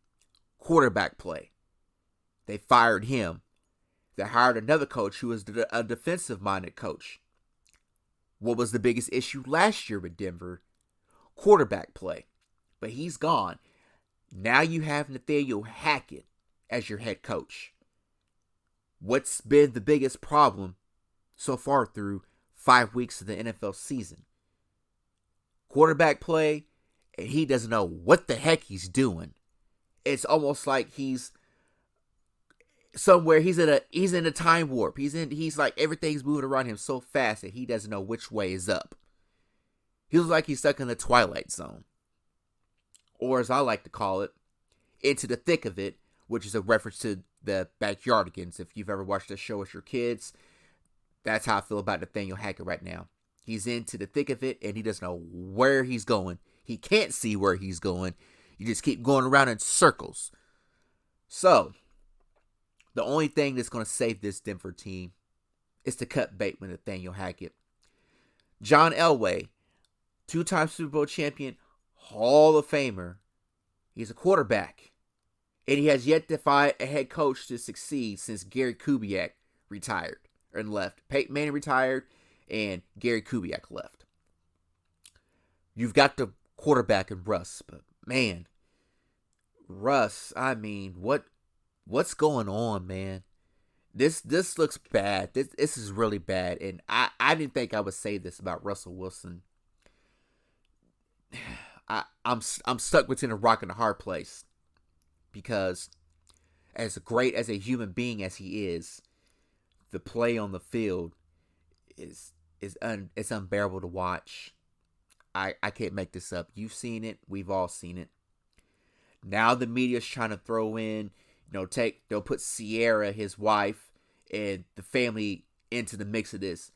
Quarterback play. They fired him. They hired another coach who was a defensive-minded coach. What was the biggest issue last year with Denver? Quarterback play. But he's gone. Now you have Nathaniel Hackett as your head coach. What's been the biggest problem so far through 5 weeks of the NFL season? Quarterback play, and he doesn't know what the heck he's doing. It's almost like he's somewhere. He's in a time warp. He's like everything's moving around him so fast that he doesn't know which way is up. He looks like he's stuck in the Twilight Zone. Or as I like to call it, Into the Thick of It, which is a reference to the Backyardigans. If you've ever watched the show with your kids, that's how I feel about Nathaniel Hackett right now. He's into the thick of it, and he doesn't know where he's going. He can't see where he's going. You just keep going around in circles. So, The only thing that's going to save this Denver team is to cut bait with Nathaniel Hackett. John Elway, 2-time Super Bowl champion, Hall of Famer. He's a quarterback. And he has yet to find a head coach to succeed since Gary Kubiak retired and left. Peyton Manning retired and Gary Kubiak left. You've got the quarterback in Russ, but man, Russ, I mean, what's going on, man? This looks bad. This is really bad, and I didn't think I would say this about Russell Wilson. I'm stuck between a rock and a hard place, because as great as a human being as he is, the play on the field is unbearable to watch. I can't make this up. You've seen it. We've all seen it. Now the media's trying to throw in, they'll put Sierra, his wife, and the family into the mix of this.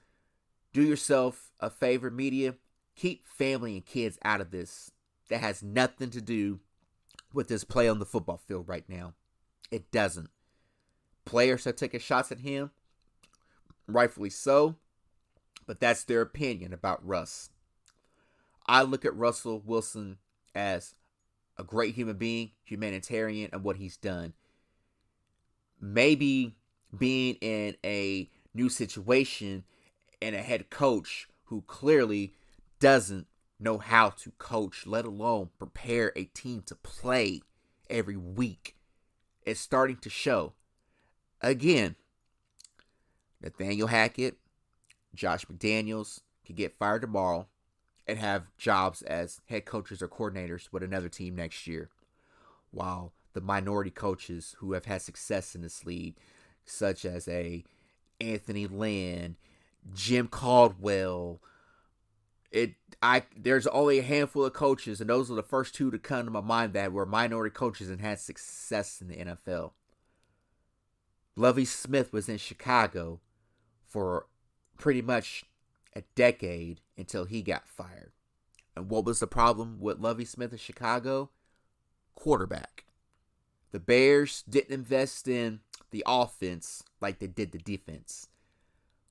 Do yourself a favor, media. Keep family and kids out of this. That has nothing to do with this play on the football field right now. It doesn't. Players are taking shots at him, rightfully so, but that's their opinion about Russ. I look at Russell Wilson as a great human being, humanitarian, and what he's done. Maybe being in a new situation and a head coach who clearly doesn't know how to coach, let alone prepare a team to play every week, is starting to show. Again, Nathaniel Hackett, Josh McDaniels can get fired tomorrow and have jobs as head coaches or coordinators with another team next year. While the minority coaches who have had success in this league, such as Anthony Lynn, Jim Caldwell, there's only a handful of coaches, and those are the first two to come to my mind that were minority coaches and had success in the NFL. Lovie Smith was in Chicago for pretty much a decade until he got fired. And what was the problem with Lovie Smith in Chicago? Quarterback. The Bears didn't invest in the offense like they did the defense.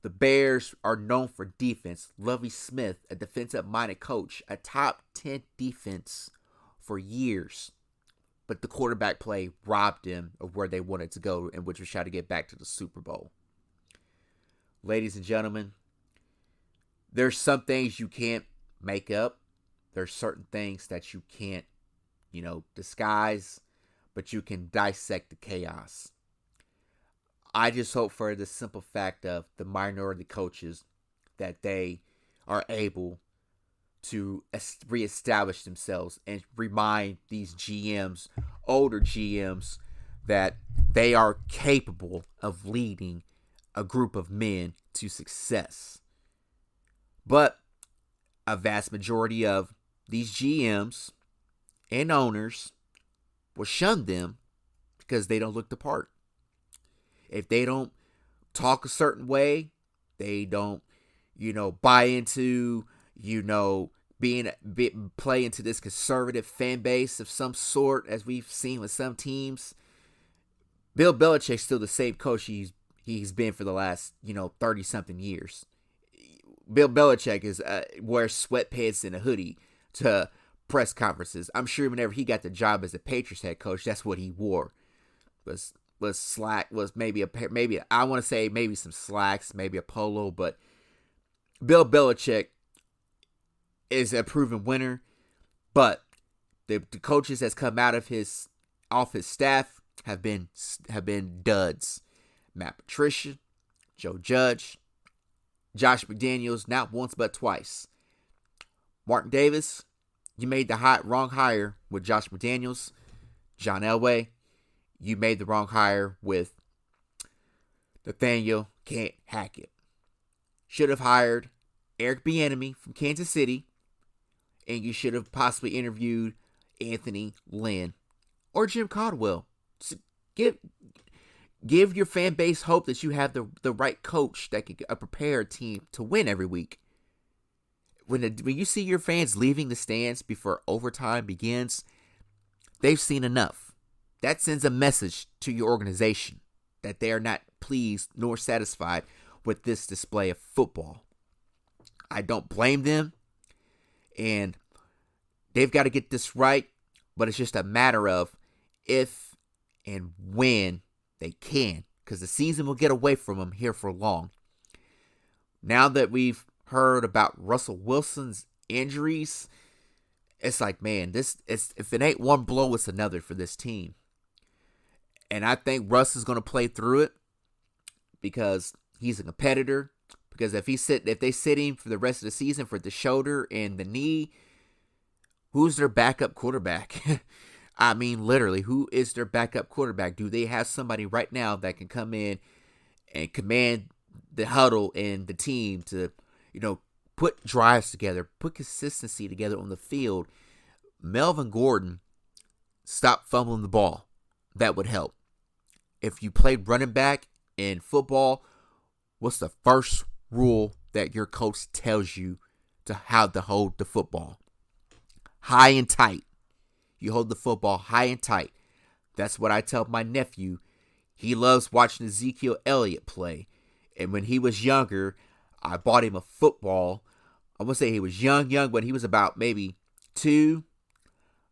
The Bears are known for defense. Lovie Smith, a defensive-minded coach, a top 10 defense for years. But the quarterback play robbed him of where they wanted to go, and which was try to get back to the Super Bowl. Ladies and gentlemen, there's some things you can't make up. There's certain things that you can't, disguise, but you can dissect the chaos. I just hope for the simple fact of the minority coaches that they are able to reestablish themselves and remind these GMs, older GMs, that they are capable of leading a group of men to success. But a vast majority of these GMs and owners will shun them because they don't look the part. If they don't talk a certain way, they don't, buy into, play into this conservative fan base of some sort, as we've seen with some teams. Bill Belichick's still the same coach he's been for the last, 30-something years. Bill Belichick wears sweatpants and a hoodie to press conferences. I'm sure whenever he got the job as a Patriots head coach, that's what he wore. Was maybe I want to say maybe some slacks, maybe a polo, but Bill Belichick is a proven winner. But the coaches that's come out of his staff have been duds. Matt Patricia, Joe Judge, Josh McDaniels, not once but twice. Mark Davis, you made the wrong hire with Josh McDaniels. John Elway, you made the wrong hire with Nathaniel Hackett. Should have hired Eric Bieniemy from Kansas City, and you should have possibly interviewed Anthony Lynn or Jim Caldwell. So give your fan base hope that you have the right coach that can prepare a team to win every week. When you see your fans leaving the stands before overtime begins, they've seen enough. That sends a message to your organization. that they are not pleased nor satisfied with this display of football. I don't blame them, and they've got to get this right, but it's just a matter of if and when they can, because the season will get away from them here for long. Now that we've heard about Russell Wilson's injuries, it's like, man, if it ain't one blow, it's another for this team. And I think Russ is going to play through it because he's a competitor. Because if they sit him for the rest of the season for the shoulder and the knee, who's their backup quarterback? I mean, literally, who is their backup quarterback? Do they have somebody right now that can come in and command the huddle and the team to, put drives together, put consistency together on the field? Melvin Gordon, stop fumbling the ball. That would help. If you played running back in football, what's the first rule that your coach tells you to how to hold the football? High and tight. You hold the football high and tight. That's what I tell my nephew. He loves watching Ezekiel Elliott play. And when he was younger, I bought him a football. I won't say he was young, but he was about maybe 2.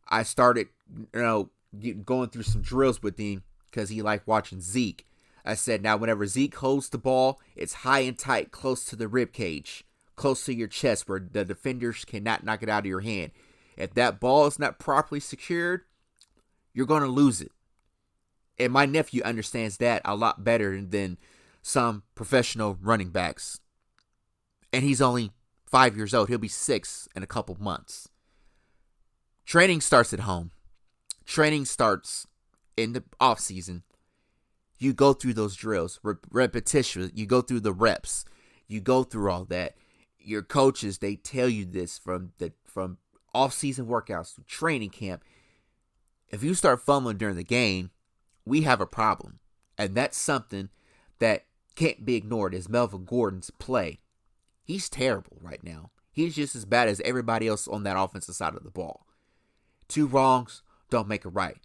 I started, going through some drills with him because he liked watching Zeke. I said, now whenever Zeke holds the ball, it's high and tight, close to the rib cage, close to your chest where the defenders cannot knock it out of your hand. If that ball is not properly secured, you're going to lose it. And my nephew understands that a lot better than some professional running backs. And he's only 5 years old. He'll be 6 in a couple months. Training starts at home. Training starts in the off season. You go through those drills, repetition. You go through the reps. You go through all that. Your coaches, they tell you this from off-season workouts to training camp. If you start fumbling during the game, we have a problem. And that's something that can't be ignored is Melvin Gordon's play. He's terrible right now. He's just as bad as everybody else on that offensive side of the ball. 2 wrongs don't make a right.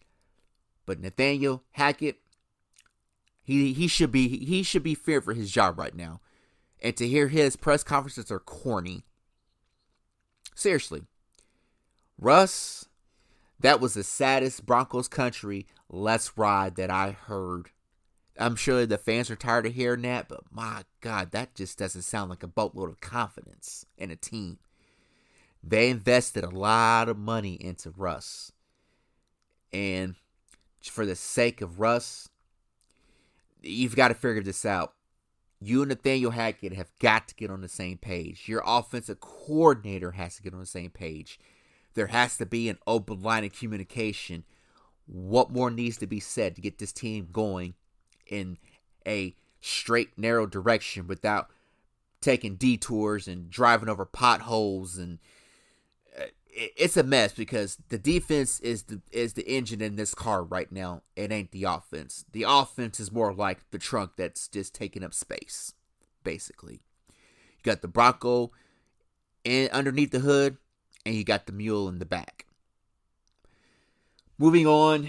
But Nathaniel Hackett, he should be feared for his job right now. And to hear his press conferences are corny. Seriously. Russ, that was the saddest Broncos country let's ride that I heard. I'm sure the fans are tired of hearing that, but my God, that just doesn't sound like a boatload of confidence in a team. They invested a lot of money into Russ. And for the sake of Russ, you've got to figure this out. You and Nathaniel Hackett have got to get on the same page. Your offensive coordinator has to get on the same page. There has to be an open line of communication. What more needs to be said to get this team going in a straight, narrow direction without taking detours and driving over potholes? And it's a mess because the defense is the engine in this car right now. It ain't the offense. The offense is more like the trunk that's just taking up space, basically. You got the Bronco underneath the hood, and you got the mule in the back. Moving on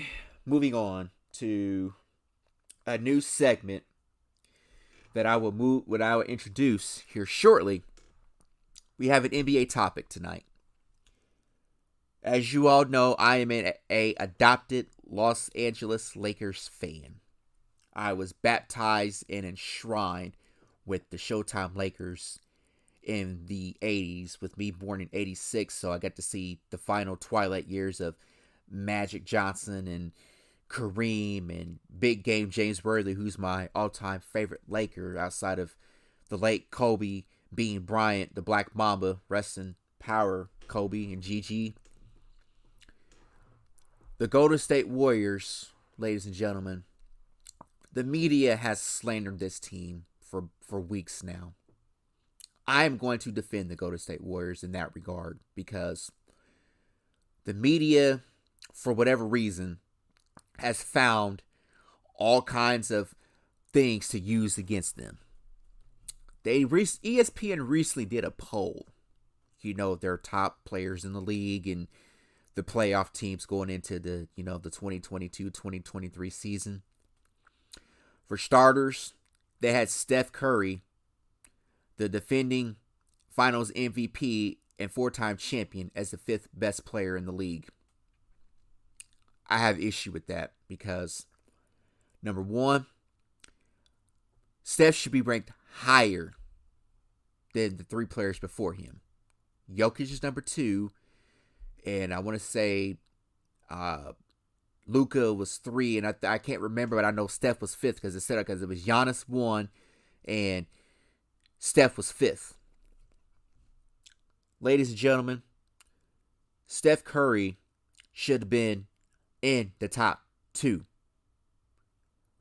to a new segment that I will introduce here shortly. We have an NBA topic tonight. As you all know, I am a adopted Los Angeles Lakers fan. I was baptized and enshrined with the Showtime Lakers in the 80s, with me born in 86, so I got to see the final twilight years of Magic Johnson and Kareem and big game James Worthy, who's my all-time favorite Laker outside of the late Kobe, Bean Bryant, the Black Mamba, rest in power, Kobe and Gigi. The Golden State Warriors, ladies and gentlemen, the media has slandered this team for weeks now. I am going to defend the Golden State Warriors in that regard because the media, for whatever reason, has found all kinds of things to use against them. ESPN recently did a poll, their top players in the league and the playoff teams going into the 2022-2023 season. For starters, they had Steph Curry, the defending Finals MVP and 4-time champion, as the 5th best player in the league. I have issue with that because, number one, Steph should be ranked higher than the 3 players before him. Jokic is number 2, and I want to say Luka was 3, and I can't remember, but I know Steph was 5th because it was Giannis 1 and Steph was 5th. Ladies and gentlemen, Steph Curry should have been in the top 2.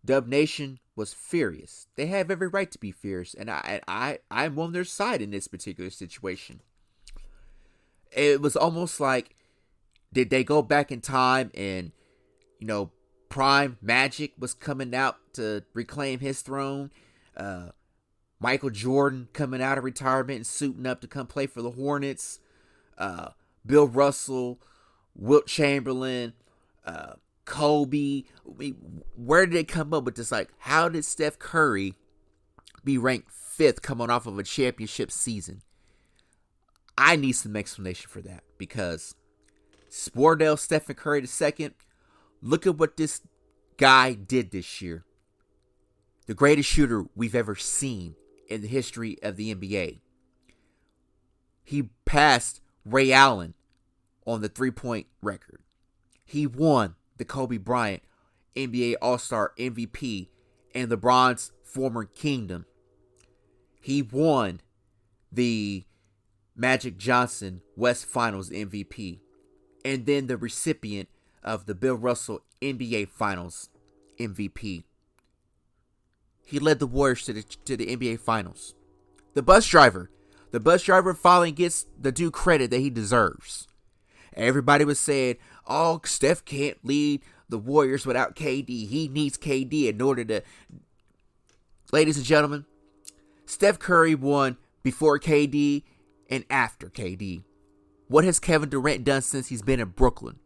Dub Nation was furious. They have every right to be furious, and I'm on their side in this particular situation. It was almost like, did they go back in time and, Prime Magic was coming out to reclaim his throne? Michael Jordan coming out of retirement and suiting up to come play for the Hornets. Bill Russell, Wilt Chamberlain, Kobe. Where did they come up with this? Like, how did Steph Curry be ranked 5th coming off of a championship season? I need some explanation for that, because Spordell Stephen Curry II, look at what this guy did this year. The greatest shooter we've ever seen in the history of the NBA. He passed Ray Allen on the 3-point record. He won the Kobe Bryant NBA All-Star MVP and LeBron's former kingdom. He won the Magic Johnson West Finals MVP, and then the recipient of the Bill Russell NBA Finals MVP. He led the Warriors to the NBA Finals. The bus driver finally gets the due credit that he deserves. Everybody was saying, oh, Steph can't lead the Warriors without KD. He needs KD in order to... Ladies and gentlemen, Steph Curry won before KD and after KD. What has Kevin Durant done since he's been in Brooklyn?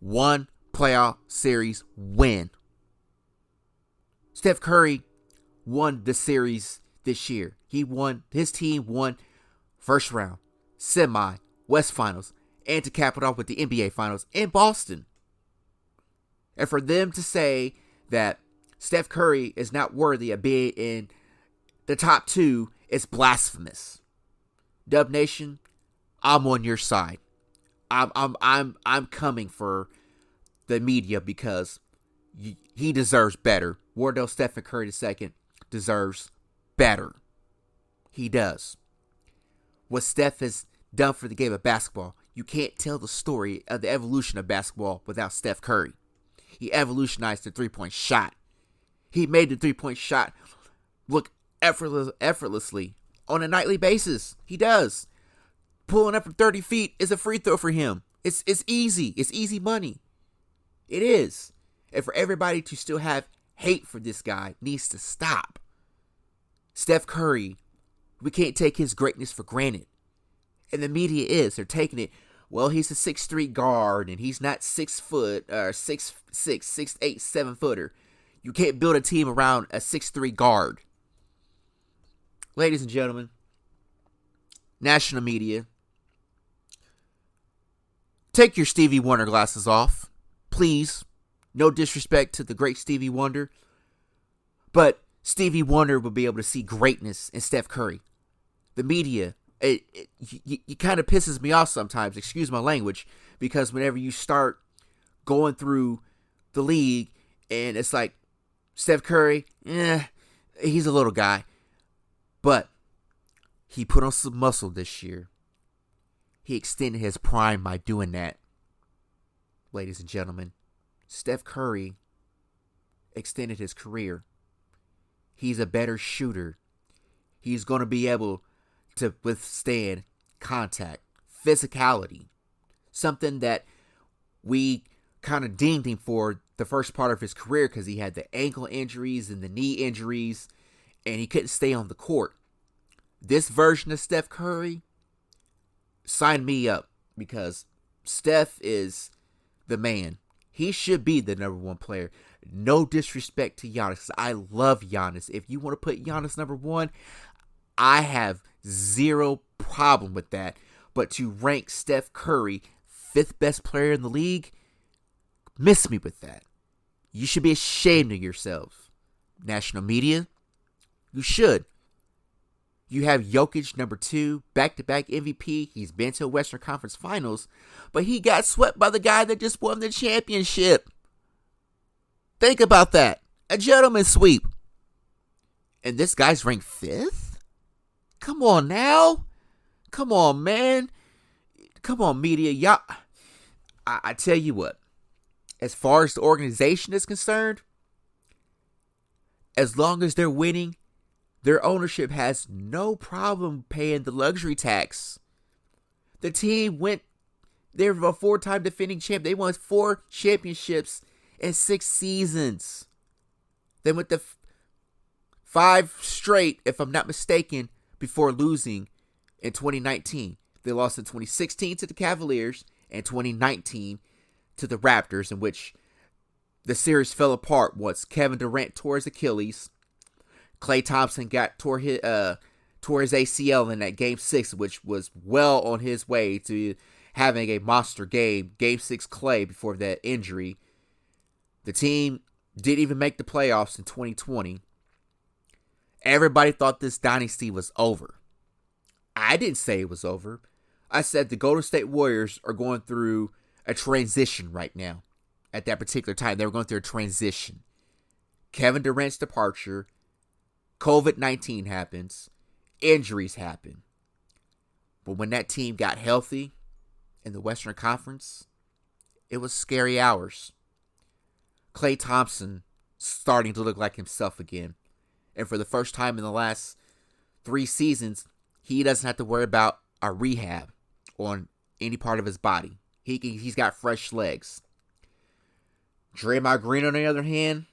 1 playoff series win. Steph Curry won the series this year. His team won first round, semi, West Finals, and to cap it off with the NBA Finals in Boston. And for them to say that Steph Curry is not worthy of being in the top 2 is blasphemous. Dub Nation, I'm on your side. I'm coming for the media because he deserves better. Wardell Stephen Curry II deserves better. He does. What Steph has done for the game of basketball, you can't tell the story of the evolution of basketball without Steph Curry. He evolutionized the 3-point shot. He made the 3-point shot look effortlessly on a nightly basis. He does. Pulling up from 30 feet is a free throw for him. It's easy. It's easy money. It is. And for everybody to still have hate for this guy needs to stop. Steph Curry, we can't take his greatness for granted. And the media is. They're taking it. Well, he's a 6'3" guard and he's not 6 foot or 6'6", 6'8", 7 footer. You can't build a team around a 6'3" guard. Ladies and gentlemen, national media, take your Stevie Wonder glasses off. Please. No disrespect to the great Stevie Wonder. But Stevie Wonder will be able to see greatness in Steph Curry. The media, it kind of pisses me off sometimes, excuse my language, because whenever you start going through the league and it's like, Steph Curry, he's a little guy. But he put on some muscle this year. He extended his prime by doing that. Ladies and gentlemen, Steph Curry extended his career. He's a better shooter. He's going to be able to withstand contact, physicality. Something that we kind of deemed him for the first part of his career because he had the ankle injuries and the knee injuries and he couldn't stay on the court. This version of Steph Curry, sign me up because Steph is the man. He should be the number 1 player. No disrespect to Giannis, 'cause I love Giannis. If you want to put Giannis number one, I have zero problem with that. But to rank Steph Curry 5th best player in the league, miss me with that. You should be ashamed of yourself. National media, you should. You have Jokic number 2, back-to-back MVP. He's been to a Western Conference Finals, but he got swept by the guy that just won the championship. Think about that. A gentleman's sweep. And this guy's ranked 5th? Come on now. Come on, man. Come on, media. Y'all. I tell you what. As far as the organization is concerned, as long as they're winning, their ownership has no problem paying the luxury tax. The team they're a 4-time defending champ. They won 4 championships in 6 seasons. They went to 5 straight, if I'm not mistaken, before losing in 2019. They lost in 2016 to the Cavaliers and 2019 to the Raptors, in which the series fell apart once Kevin Durant tore his Achilles. Klay Thompson tore his ACL in that Game 6, which was well on his way to having a monster game. Game 6 Klay before that injury. The team didn't even make the playoffs in 2020. Everybody thought this dynasty was over. I didn't say it was over. I said the Golden State Warriors are going through a transition right now. At that particular time, they were going through a transition. Kevin Durant's departure, COVID-19 happens, injuries happen. But when that team got healthy in the Western Conference, it was scary hours. Klay Thompson starting to look like himself again. And for the first time in the last 3 seasons, he doesn't have to worry about a rehab on any part of his body. He's got fresh legs. Draymond Green, on the other hand,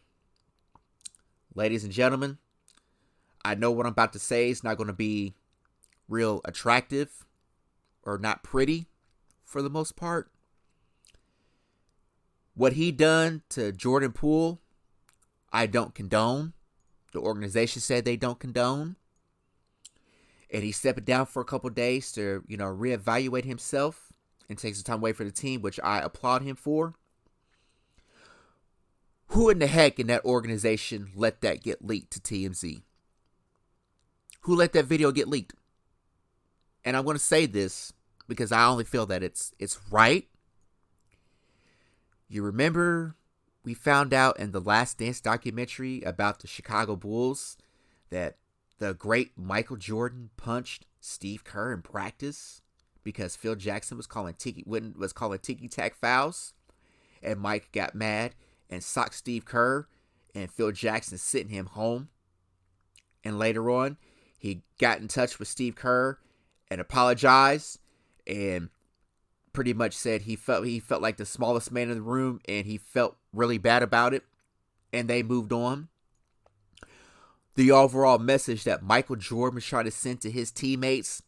ladies and gentlemen, I know what I'm about to say is not going to be real attractive or not pretty for the most part. What he done to Jordan Poole, I don't condone. The organization said they don't condone. And he stepped down for a couple days to, reevaluate himself and take some time away for the team, which I applaud him for. Who in the heck in that organization let that get leaked to TMZ? Who let that video get leaked? And I'm going to say this because I only feel that it's right. You remember we found out in the Last Dance documentary about the Chicago Bulls that the great Michael Jordan punched Steve Kerr in practice because Phil Jackson was calling ticky-tack fouls, and Mike got mad and socked Steve Kerr, and Phil Jackson sent him home. And later on, he got in touch with Steve Kerr and apologized and pretty much said he felt like the smallest man in the room and he felt really bad about it, and they moved on. The overall message that Michael Jordan was trying to send to his teammates: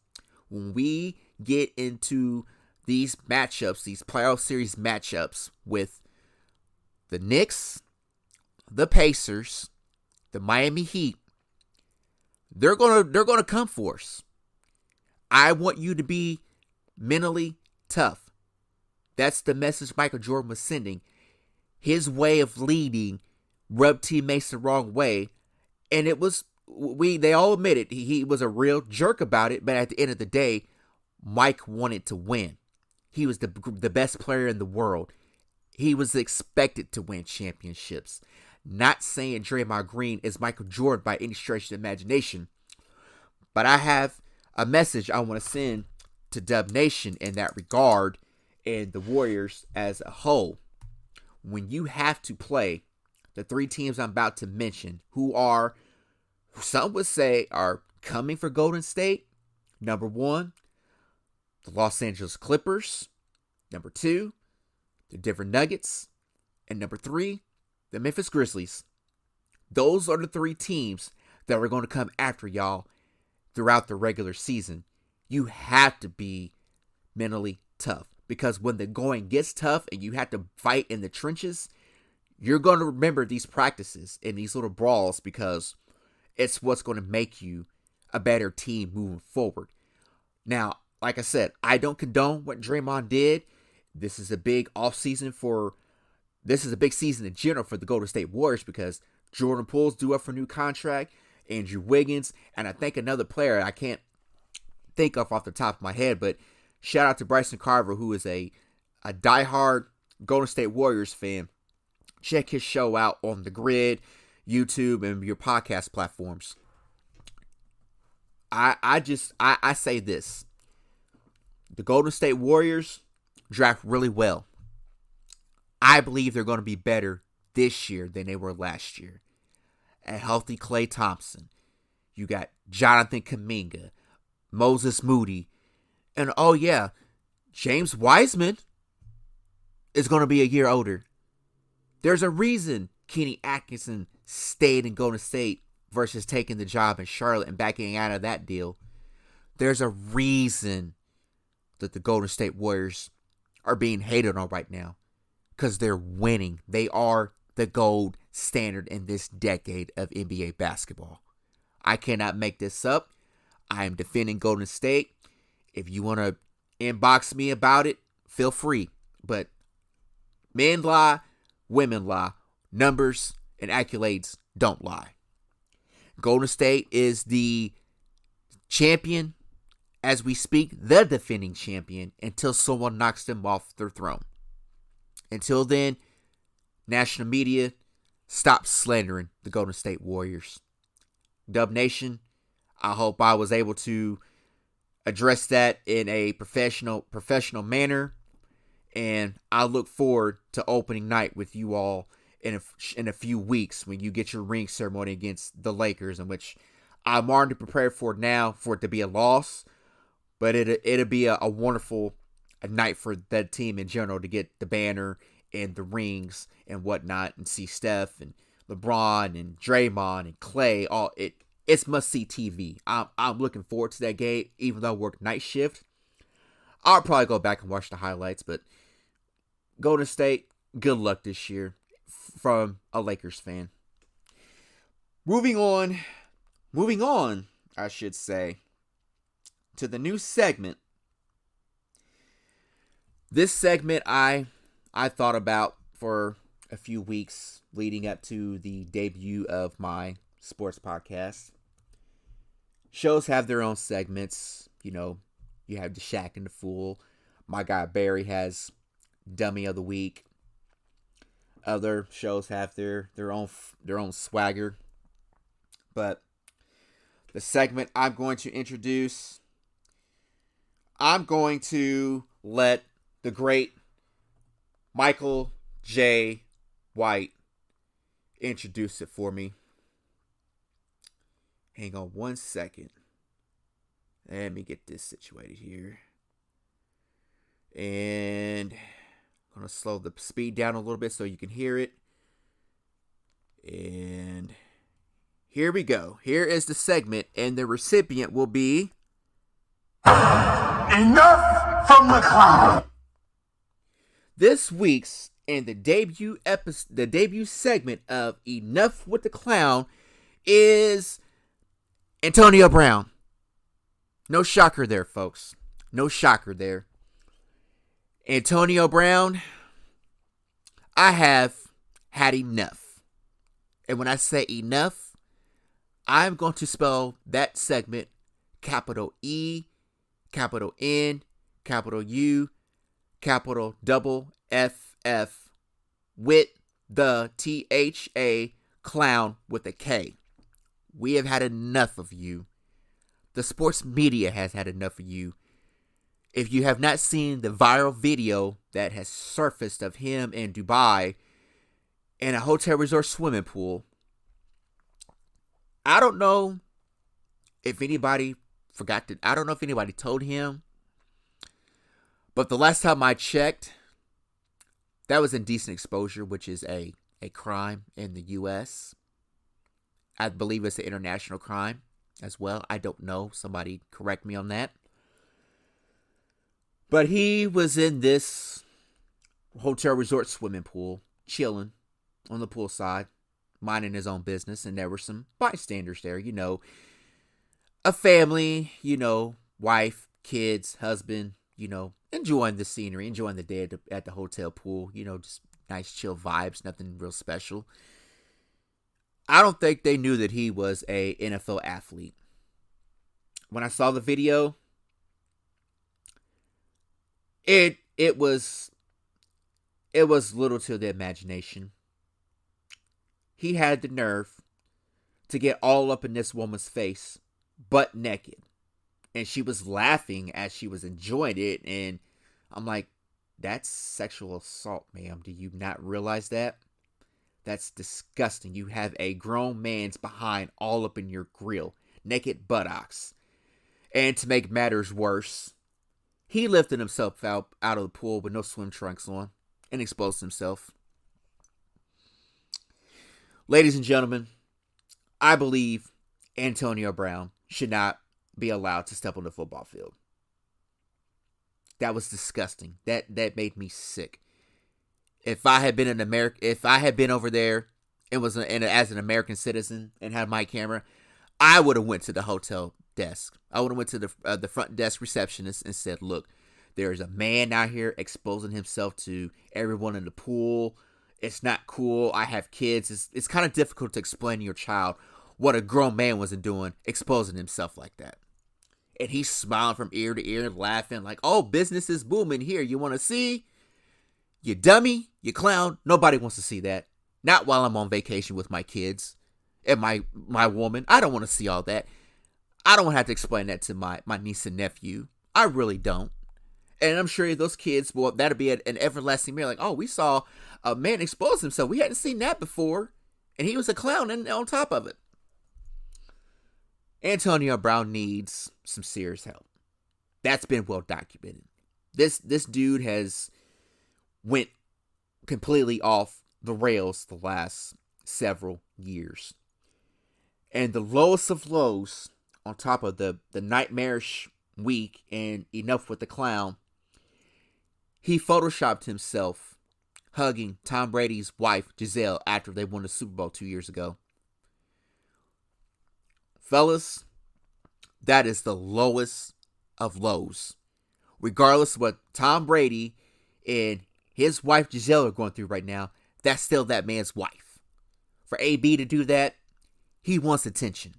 when we get into these matchups, these playoff series matchups with the Knicks, the Pacers, the Miami Heat, they're gonna come for us. I want you to be mentally tough. That's the message Michael Jordan was sending. His way of leading rubbed teammates the wrong way, and they all admitted he was a real jerk about it. But at the end of the day, Mike wanted to win. He was the best player in the world. He was expected to win championships. Not saying Draymond Green is Michael Jordan by any stretch of the imagination, but I have a message I want to send to Dub Nation in that regard, and the Warriors as a whole. When you have to play the 3 teams I'm about to mention, who some would say are coming for Golden State. Number 1, the Los Angeles Clippers. Number 2, the Denver Nuggets. And number 3, the Memphis Grizzlies. Those are the 3 teams that are going to come after y'all throughout the regular season. You have to be mentally tough, because when the going gets tough and you have to fight in the trenches, You're going to remember these practices and these little brawls because it's what's going to make you a better team moving forward. Now, like I said, I don't condone what Draymond did. This is a big season in general for the Golden State Warriors because Jordan Poole's due up for a new contract, Andrew Wiggins, and I think another player I can't think of off the top of my head, but shout out to Bryson Carver, who is a diehard Golden State Warriors fan. Check his show out on the GRYD, YouTube, and your podcast platforms. I say this. The Golden State Warriors draft really well. I believe they're going to be better this year than they were last year. A healthy Klay Thompson. You got Jonathan Kuminga, Moses Moody, and oh yeah, James Wiseman is going to be a year older. There's a reason Kenny Atkinson stayed in Golden State versus taking the job in Charlotte and backing out of that deal. There's a reason that the Golden State Warriors are being hated on right now because they're winning. They are the gold standard in this decade of NBA basketball. I cannot make this up. I am defending Golden State. If you want to inbox me about it, feel free. But men lie, women lie. Numbers and accolades don't lie. Golden State is the champion as we speak, the defending champion, until someone knocks them off their throne. Until then, national media, stop slandering the Golden State Warriors. Dub Nation, I hope I was able to address that in a professional manner. And I look forward to opening night with you all in a few weeks when you get your ring ceremony against the Lakers, in which I'm already prepared for now for it to be a loss. But it'll be a wonderful night for that team in general to get the banner and the rings and whatnot, and see Steph and LeBron and Draymond and Klay. It's must-see TV. I'm looking forward to that game, even though I work night shift. I'll probably go back and watch the highlights, but Golden State, good luck this year from a Lakers fan. Moving on, I should say, to the new segment. This segment I thought about for a few weeks leading up to the debut of my sports podcast. Shows have their own segments. You know, you have the Shaq and the Fool. My guy Barry has Dummy of the Week. Other shows have their own swagger. But the segment I'm going to introduce, I'm going to let the great Michael J. White introduce it for me. Hang on one second. Let me get this situated here. And I'm going to slow the speed down a little bit so you can hear it. And here we go. Here is the segment, and the recipient will be... Enough from the Clown. This week's and the debut segment of Enough with the Clown is Antonio Brown. No shocker there, folks. No shocker there. Antonio Brown, I have had enough. And when I say enough, I'm going to spell that segment capital E, capital N, capital U, capital double FF with the THA clown with a K. We have had enough of you. The sports media has had enough of you. If you have not seen the viral video that has surfaced of him in Dubai in a hotel resort swimming pool, I don't know if anybody I don't know if anybody told him, but the last time I checked, that was indecent exposure, which is a crime in the U.S. I believe it's an international crime as well. I don't know. Somebody correct me on that. But he was in this hotel resort swimming pool, chilling, on the poolside, minding his own business, and there were some bystanders there. A family, wife, kids, husband, enjoying the scenery, enjoying the day at the hotel pool, just nice chill vibes, nothing real special. I don't think they knew that he was a NFL athlete. When I saw the video, it was little to the imagination. He had the nerve to get all up in this woman's face, butt naked. And she was laughing as she was enjoying it. And I'm like, that's sexual assault, ma'am. Do you not realize that? That's disgusting. You have a grown man's behind all up in your grill, naked buttocks. And to make matters worse, he lifted himself out of the pool with no swim trunks on and exposed himself. Ladies and gentlemen, I believe Antonio Brown should not be allowed to step on the football field. That was disgusting. That made me sick. If I had been over there and was as an American citizen and had my camera, I would have went to the hotel desk. I would have went to the front desk receptionist and said, "Look, there's a man out here exposing himself to everyone in the pool. It's not cool. I have kids. It's kind of difficult to explain to your child what a grown man wasn't doing, exposing himself like that." And he's smiling from ear to ear, laughing like, "Oh, business is booming here. You want to see? You dummy, you clown." Nobody wants to see that. Not while I'm on vacation with my kids and my woman. I don't want to see all that. I don't have to explain that to my niece and nephew. I really don't. And I'm sure those kids, well, that'll be an everlasting memory. Like, "Oh, we saw a man expose himself. We hadn't seen that before. And he was a clown and on top of it." Antonio Brown needs some serious help. That's been well documented. This dude has went completely off the rails the last several years. And the lowest of lows, on top of the nightmarish week and enough with the clown, he photoshopped himself hugging Tom Brady's wife, Giselle, after they won the Super Bowl 2 years ago. Fellas, that is the lowest of lows. Regardless of what Tom Brady and his wife Giselle are going through right now, that's still that man's wife. For AB to do that, he wants attention.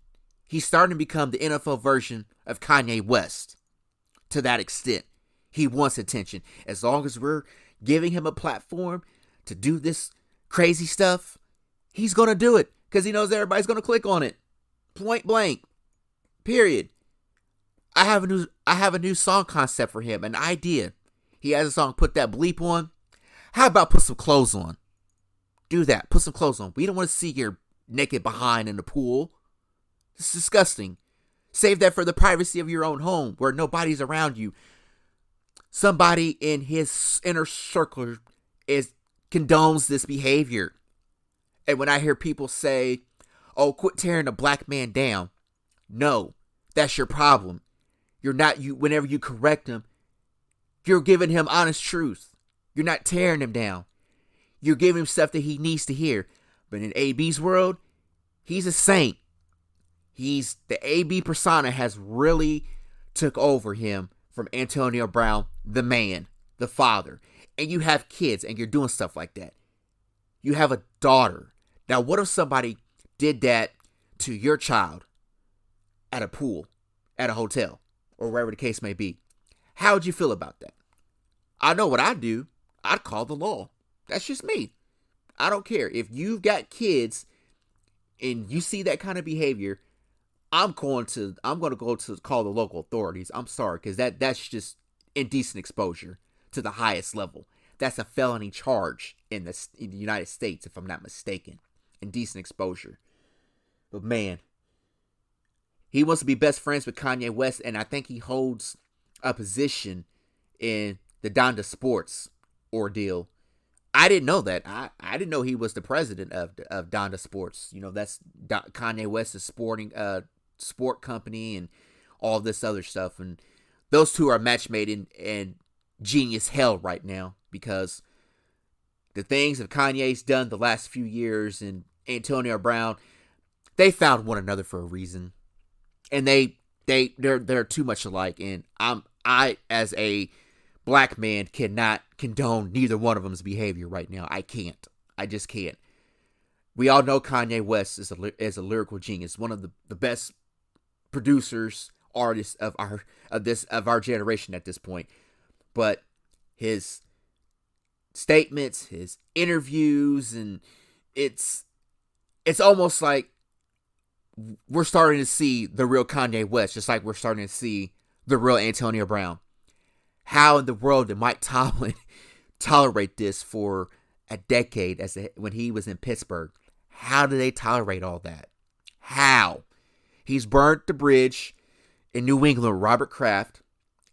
He's starting to become the NFL version of Kanye West. To that extent, he wants attention. As long as we're giving him a platform to do this crazy stuff, he's going to do it because he knows everybody's going to click on it. Point blank. Period. I have a new song concept for him, an idea. He has a song, "Put That Bleep On." How about put some clothes on? Do that. Put some clothes on. We don't want to see your naked behind in the pool. It's disgusting. Save that for the privacy of your own home where nobody's around you. Somebody in his inner circle condones this behavior. And when I hear people say, "Oh, quit tearing a black man down," no, that's your problem. Whenever you correct him, you're giving him honest truth. You're not tearing him down. You're giving him stuff that he needs to hear. But in AB's world, he's a saint. The AB persona has really took over him from Antonio Brown, the man, the father. And you have kids and you're doing stuff like that. You have a daughter. Now, what if somebody did that to your child at a pool, at a hotel, or wherever the case may be? How would you feel about that? I know what I'd do. I'd call the law. That's just me. I don't care. If you've got kids and you see that kind of behavior, I'm going to go to call the local authorities. I'm sorry, because that's just indecent exposure to the highest level. That's a felony charge in the United States, if I'm not mistaken. Indecent exposure. But man, he wants to be best friends with Kanye West, and I think he holds a position in the Donda Sports ordeal. I didn't know that. I didn't know he was the president of Donda Sports. That's Kanye West's sport company and all this other stuff. And those two are match made in genius hell right now because the things that Kanye's done the last few years and Antonio Brown, they found one another for a reason. And they're too much alike. And I as a black man cannot condone neither one of them's behavior right now. I can't. I just can't. We all know Kanye West is a lyrical genius, one of the best producers, artists of our generation at this point. But his statements, his interviews, and it's almost like we're starting to see the real Kanye West, just like we're starting to see the real Antonio Brown. How in the world did Mike Tomlin tolerate this for a decade when he was in Pittsburgh? How do they tolerate all that? How? He's burnt the bridge in New England with Robert Kraft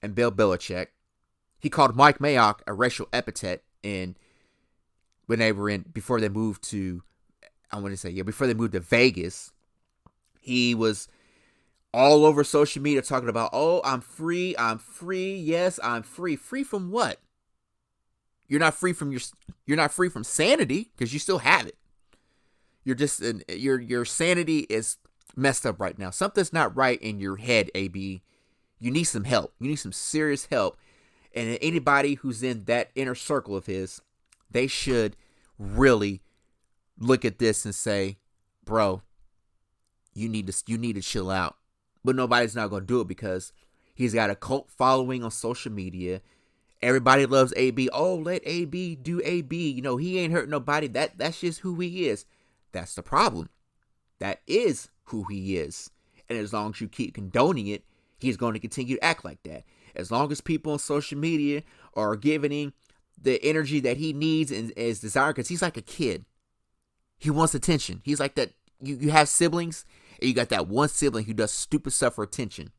and Bill Belichick. He called Mike Mayock a racial epithet before they moved to Vegas. He was all over social media talking about, oh, I'm free, yes, I'm free. Free from what? You're not free from sanity, because you still have it. You're just your sanity is messed up right now. Something's not right in your head, AB. You need some help. You need some serious help. And anybody who's in that inner circle of his, they should really look at this and say, bro, you need to chill out. But nobody's not going to do it because he's got a cult following on social media. Everybody loves AB. Oh, let AB do AB. He ain't hurt nobody. That's just who he is. That's the problem. That is who he is. And as long as you keep condoning it, he's going to continue to act like that. As long as people on social media are giving him the energy that he needs and is desired, because he's like a kid. He wants attention. He's like that. You have siblings, and you got that one sibling who does stupid stuff for attention.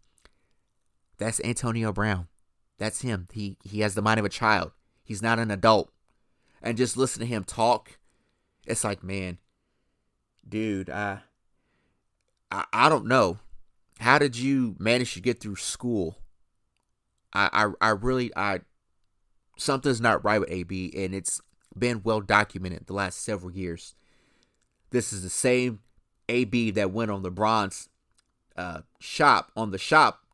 That's Antonio Brown. That's him. He has the mind of a child. He's not an adult. And just listen to him talk. It's like, man, dude, I don't know. How did you manage to get through school? Something's not right with AB, and it's been well documented the last several years. This is the same AB that went on LeBron's shop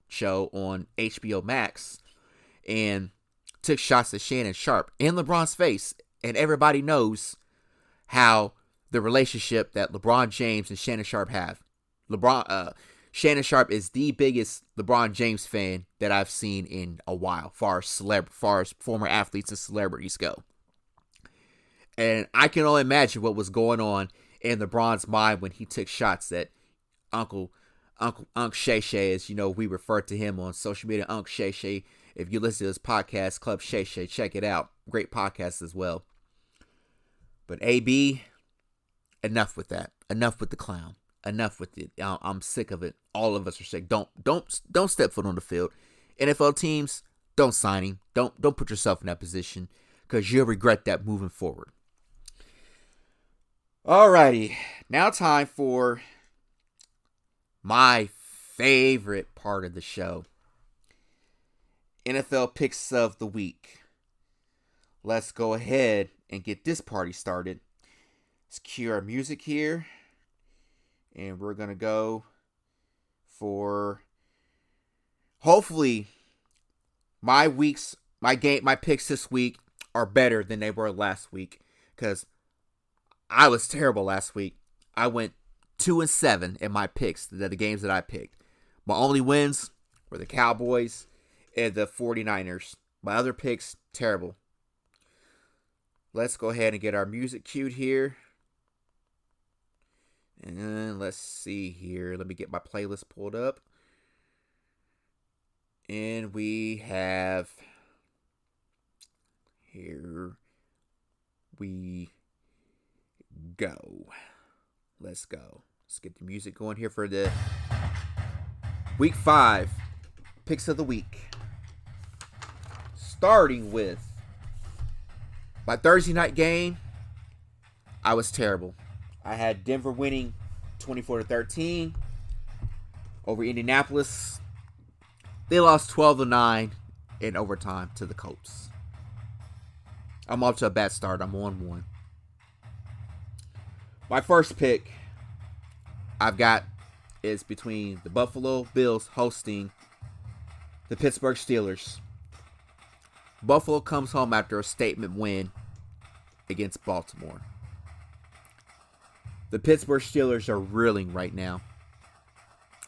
show on HBO Max and took shots at Shannon Sharp in LeBron's face. And everybody knows how the relationship that LeBron James and Shannon Sharp have. Shannon Sharp is the biggest LeBron James fan that I've seen in a while, far as former athletes and celebrities go. And I can only imagine what was going on in LeBron's mind when he took shots at Unc Shay Shay, as we refer to him on social media, Unc Shay Shay. If you listen to this podcast, Club Shay Shay, check it out. Great podcast as well. But AB, enough with that. Enough with the clown. Enough with it. I'm sick of it. All of us are sick. Don't step foot on the field. NFL teams, don't sign him. Don't put yourself in that position, because you'll regret that moving forward. Alrighty, now time for my favorite part of the show. NFL Picks of the Week. Let's go ahead and get this party started. Let's cue our music here. And we're going to go for, hopefully, my picks this week are better than they were last week. Because I was terrible last week. I went 2-7 in my picks, the games that I picked. My only wins were the Cowboys and the 49ers. My other picks, terrible. Let's go ahead and get our music cued here. And let's see here. Let me get my playlist pulled up. And we have, here we go. Let's go. Let's get the music going here for the Week 5 Picks of the Week. Starting with my Thursday night game, I was terrible. I had Denver winning 24-13 over Indianapolis. They lost 12-9 in overtime to the Colts. I'm off to a bad start. I'm 1-1. My first pick I've got is between the Buffalo Bills hosting the Pittsburgh Steelers. Buffalo comes home after a statement win against Baltimore. The Pittsburgh Steelers are reeling right now.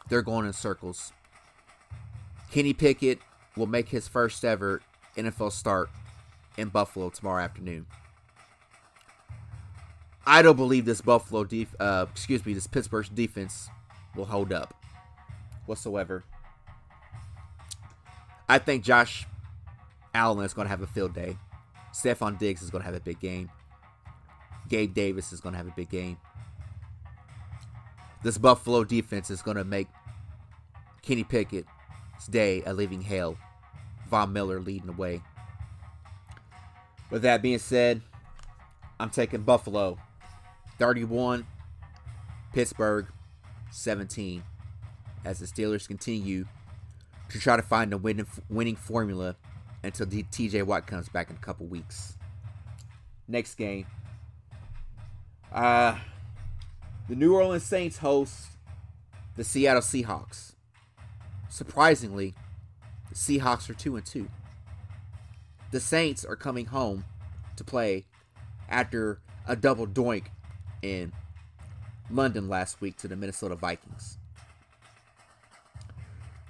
They're going in circles. Kenny Pickett will make his first ever NFL start in Buffalo tomorrow afternoon. I don't believe this this Pittsburgh defense will hold up whatsoever. I think Josh Allen is going to have a field day. Stephon Diggs is going to have a big game. Gabe Davis is going to have a big game. This Buffalo defense is going to make Kenny Pickett's day a living hell. Von Miller leading the way. With that being said, I'm taking Buffalo 31, Pittsburgh 17, as the Steelers continue to try to find a winning formula until TJ Watt comes back in a couple weeks. Next game. The New Orleans Saints host the Seattle Seahawks. Surprisingly, the Seahawks are 2-2. The Saints are coming home to play after a double doink in London last week to the Minnesota Vikings.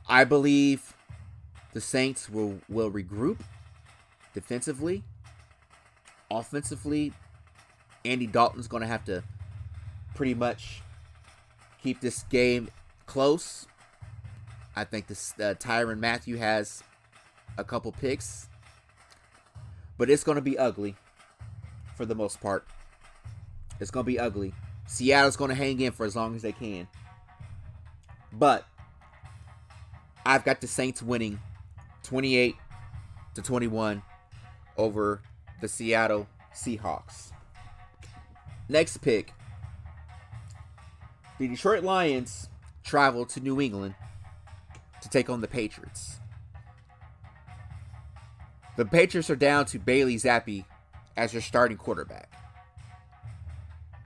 I believe the Saints will regroup defensively. Offensively, Andy Dalton's going to have to pretty much keep this game close. I think Tyrann Mathieu has a couple picks. But it's going to be ugly for the most part. It's going to be ugly. Seattle's going to hang in for as long as they can. But I've got the Saints winning 28-21 over the Seattle Seahawks. Next pick. The Detroit Lions travel to New England to take on the Patriots. The Patriots are down to Bailey Zappi as their starting quarterback.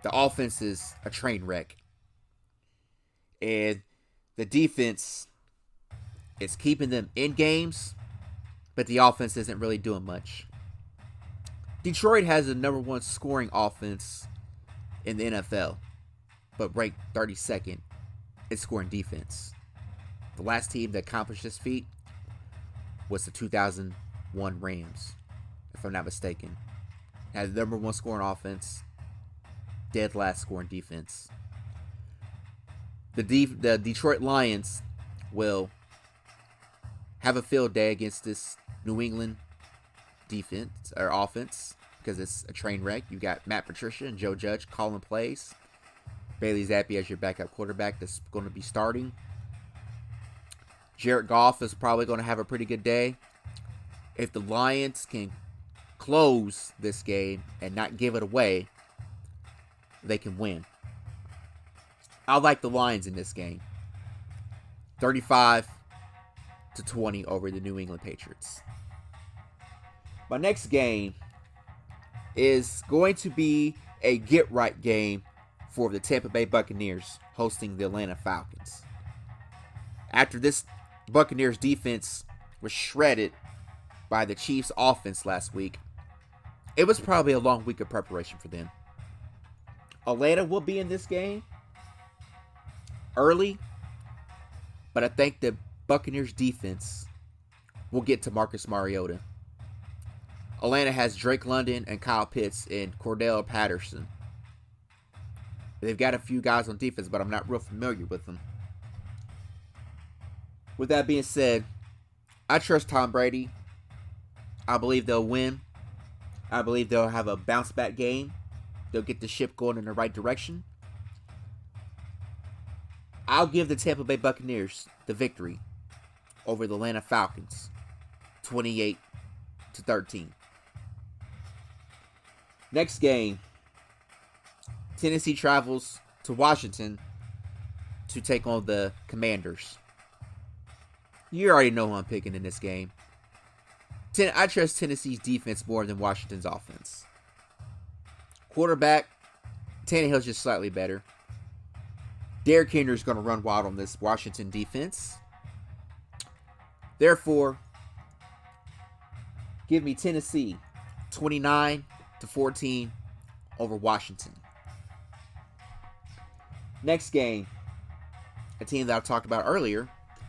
The offense is a train wreck. And the defense is keeping them in games, but the offense isn't really doing much. Detroit has the number one scoring offense in the NFL, but ranked 32nd in scoring defense. The last team that accomplished this feat was the 2001 Rams, if I'm not mistaken. Had the number one scoring offense, dead last scoring defense. The Detroit Lions will have a field day against this New England defense or offense because it's a train wreck. You got Matt Patricia and Joe Judge calling plays. Bailey Zappi as your backup quarterback that's going to be starting. Jared Goff is probably going to have a pretty good day. If the Lions can close this game and not give it away, they can win. I like the Lions in this game. 35-20 over the New England Patriots. My next game is going to be a get-right game for the Tampa Bay Buccaneers hosting the Atlanta Falcons. After this Buccaneers defense was shredded by the Chiefs offense last week, it was probably a long week of preparation for them. Atlanta will be in this game early, but I think the Buccaneers defense will get to Marcus Mariota. Atlanta has Drake London and Kyle Pitts and Cordell Patterson. They've got a few guys on defense, but I'm not real familiar with them. With that being said, I trust Tom Brady. I believe they'll win. I believe they'll have a bounce back game. They'll get the ship going in the right direction. I'll give the Tampa Bay Buccaneers the victory over the Atlanta Falcons, 28-13. Next game, Tennessee travels to Washington to take on the Commanders. You already know who I'm picking in this game. I trust Tennessee's defense more than Washington's offense. Quarterback, Tannehill's just slightly better. Derrick Henry's going to run wild on this Washington defense. Therefore, give me Tennessee 29-14 over Washington. Next game, a team that I talked about earlier,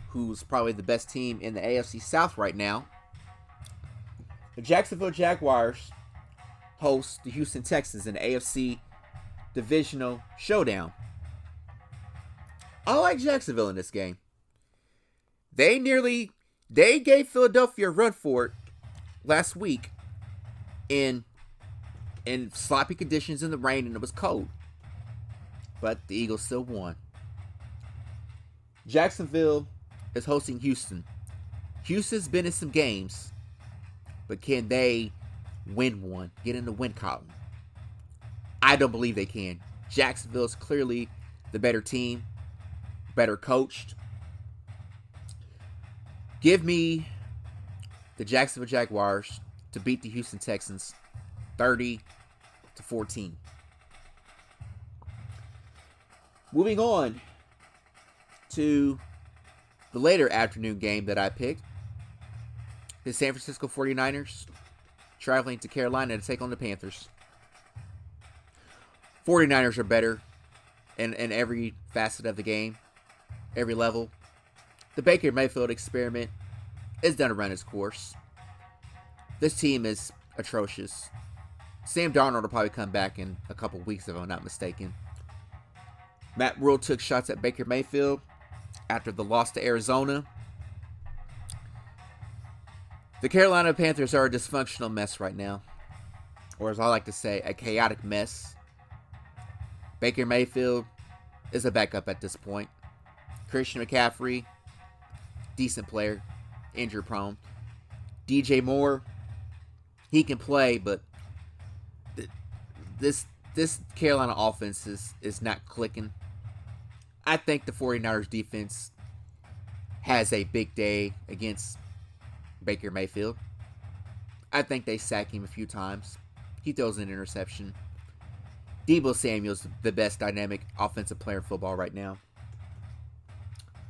who's probably the best team in the AFC South right now. The Jacksonville Jaguars host the Houston Texans in the AFC Divisional Showdown. I like Jacksonville in this game. They gave Philadelphia a run for it last week in sloppy conditions in the rain, and it was cold. But the Eagles still won. Jacksonville is hosting Houston. Houston's been in some games, but can they win one? Get in the win column? I don't believe they can. Jacksonville is clearly the better team, better coached. Give me the Jacksonville Jaguars to beat the Houston Texans 30-14. Moving on to the later afternoon game that I picked. The San Francisco 49ers traveling to Carolina to take on the Panthers. 49ers are better in every facet of the game, every level. The Baker Mayfield experiment is done to run its course. This team is atrocious. Sam Darnold will probably come back in a couple weeks if I'm not mistaken. Matt Rule took shots at Baker Mayfield after the loss to Arizona. The Carolina Panthers are a dysfunctional mess right now. Or as I like to say, a chaotic mess. Baker Mayfield is a backup at this point. Christian McCaffrey, decent player, injury prone. DJ Moore, he can play, but this Carolina offense is not clicking. I think the 49ers defense has a big day against Baker Mayfield. I think they sack him a few times. He throws an interception. Deebo Samuel's the best dynamic offensive player in football right now.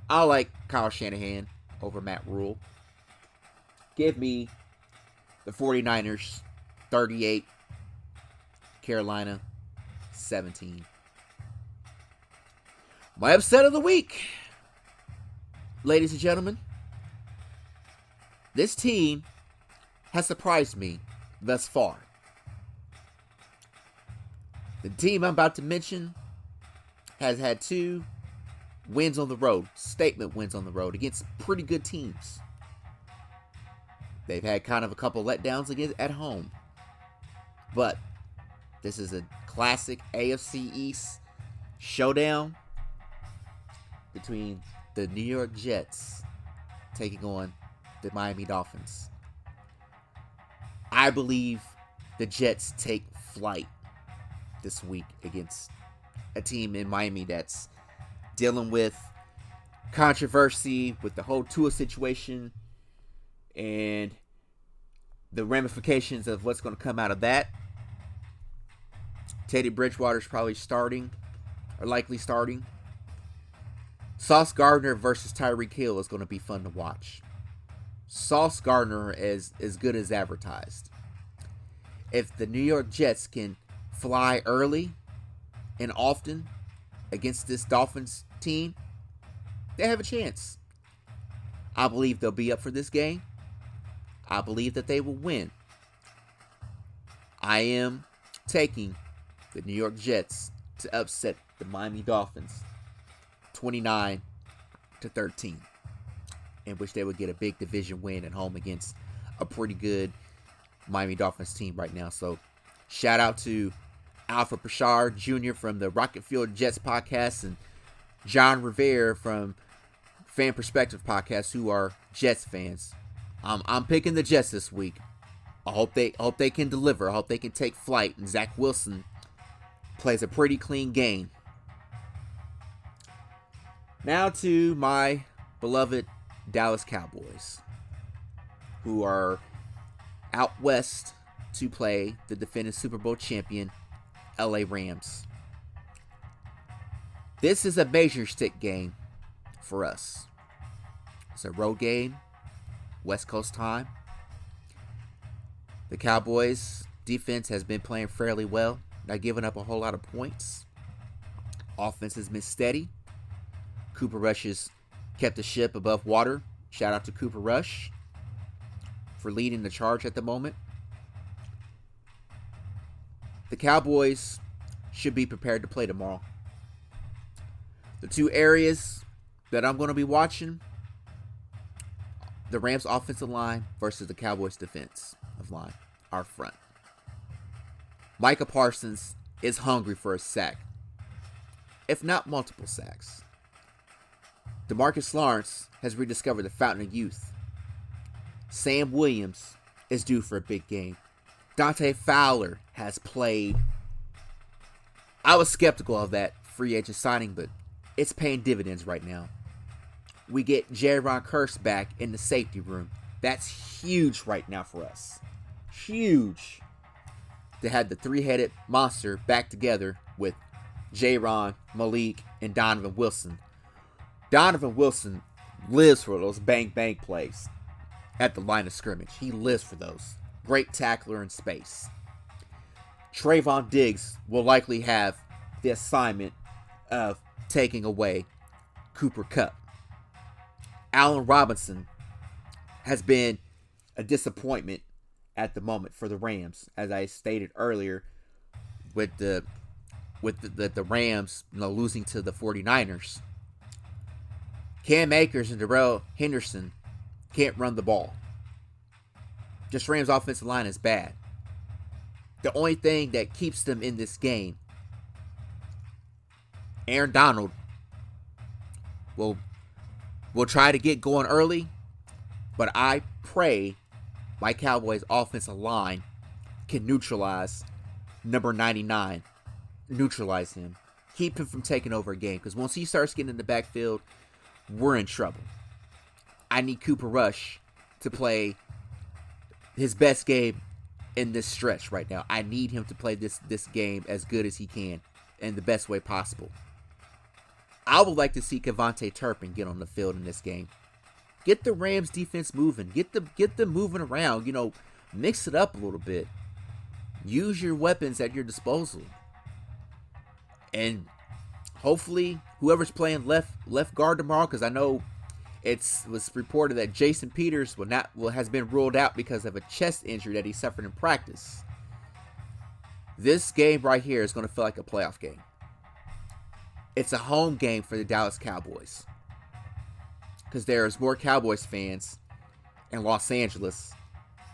I like Kyle Shanahan over Matt Rule. Give me the 49ers 38, Carolina 17. My upset of the week, ladies and gentlemen. This team has surprised me thus far. The team I'm about to mention has had 2 wins on the road, statement wins on the road against pretty good teams. They've had kind of a couple letdowns at home. But this is a classic AFC East showdown between the New York Jets taking on the Miami Dolphins. I believe the Jets take flight this week against a team in Miami that's dealing with controversy with the whole Tua situation and the ramifications of what's going to come out of that. Teddy Bridgewater's probably starting, or likely starting. Sauce Gardner versus Tyreek Hill is going to be fun to watch. Sauce Gardner is as good as advertised. If the New York Jets can fly early and often against this Dolphins team, they have a chance. I believe they'll be up for this game. I believe that they will win. I am taking the New York Jets to upset the Miami Dolphins 29-13, in which they would get a big division win at home against a pretty good Miami Dolphins team right now. So shout out to Alfred Pritchard Jr. from the Rocket Fuel Jets podcast and John Rivera from Fan Perspective podcast, who are Jets fans. I'm picking the Jets this week. I hope they can deliver. I hope they can take flight. And Zach Wilson plays a pretty clean game. Now to my beloved Dallas Cowboys, who are out west to play the defending Super Bowl champion LA Rams. This is a major stick game for us. It's a road game, West Coast time. The Cowboys defense has been playing fairly well, not giving up a whole lot of points. Offense has been steady. Cooper Rush has kept the ship above water. Shout out to Cooper Rush for leading the charge at the moment. The Cowboys should be prepared to play tomorrow. The two areas that I'm going to be watching, the Rams offensive line versus the Cowboys defensive line, our front. Micah Parsons is hungry for a sack, if not multiple sacks. DeMarcus Lawrence has rediscovered the fountain of youth. Sam Williams is due for a big game. Dante Fowler has played. I was skeptical of that free agent signing, but it's paying dividends right now. We get Jaron Kearse back in the safety room. That's huge right now for us. Huge. To have the three-headed monster back together with Jaron, Malik, and Donovan Wilson. Donovan Wilson lives for those bang-bang plays at the line of scrimmage. He lives for those. Great tackler in space. Trayvon Diggs will likely have the assignment of taking away Cooper Kupp. Allen Robinson has been a disappointment at the moment for the Rams, as I stated earlier, with the Rams, losing to the 49ers. Cam Akers and Darrell Henderson can't run the ball. Just Rams' offensive line is bad. The only thing that keeps them in this game, Aaron Donald will try to get going early, but I pray my Cowboys offensive line can neutralize number 99. Neutralize him. Keep him from taking over a game, because once he starts getting in the backfield, we're in trouble. I need Cooper Rush to play his best game in this stretch right now. I need him to play this game as good as he can in the best way possible. I would like to see Kevontae Turpin get on the field in this game. Get the Rams defense moving. Get them moving around. Mix it up a little bit. Use your weapons at your disposal. And hopefully whoever's playing left guard tomorrow, because I know it was reported that Jason Peters has been ruled out because of a chest injury that he suffered in practice. This game right here is going to feel like a playoff game. It's a home game for the Dallas Cowboys, because there's more Cowboys fans in Los Angeles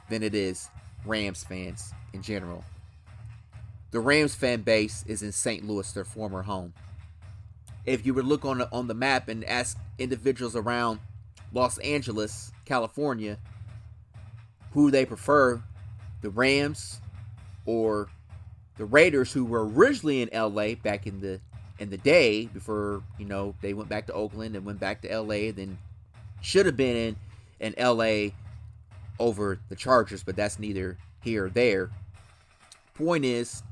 than it is Rams fans in general. The Rams fan base is in St. Louis, their former home. If you would look on the map and ask individuals around Los Angeles, California, who they prefer, the Rams or the Raiders, who were originally in LA back in the day before they went back to Oakland and went back to LA, then should have been in LA over the Chargers, but that's neither here or there. Point is,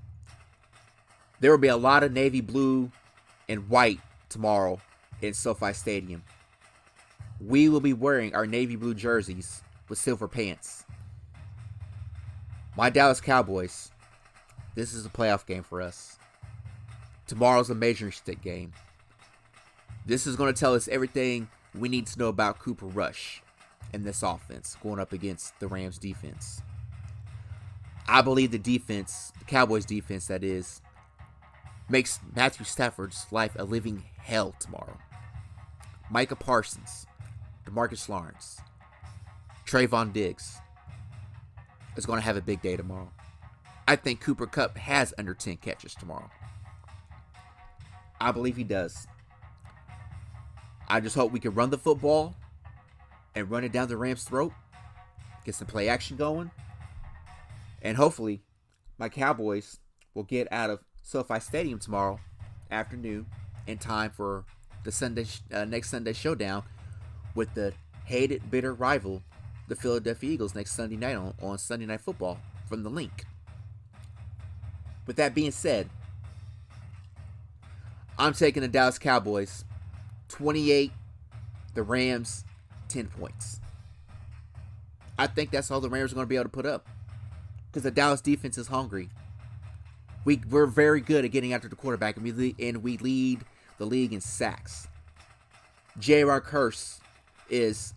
there will be a lot of navy blue and white tomorrow in SoFi Stadium. We will be wearing our navy blue jerseys with silver pants. My Dallas Cowboys, this is a playoff game for us. Tomorrow's a measuring stick game. This is going to tell us everything we need to know about Cooper Rush and this offense going up against the Rams defense. I believe the Cowboys defense, that is, makes Matthew Stafford's life a living hell tomorrow. Micah Parsons, DeMarcus Lawrence, Trayvon Diggs is going to have a big day tomorrow. I think Cooper Kupp has under 10 catches tomorrow. I believe he does. I just hope we can run the football and run it down the Rams' throat, get some play action going, and hopefully my Cowboys will get out of SoFi Stadium tomorrow afternoon in time for the next Sunday showdown with the hated, bitter rival, the Philadelphia Eagles next Sunday night on Sunday Night Football from the link. With that being said, I'm taking the Dallas Cowboys 28, the Rams 10 points. I think that's all the Rams are going to be able to put up because the Dallas defense is hungry. We're very good at getting after the quarterback, and we lead the league in sacks. J.R. Kerr is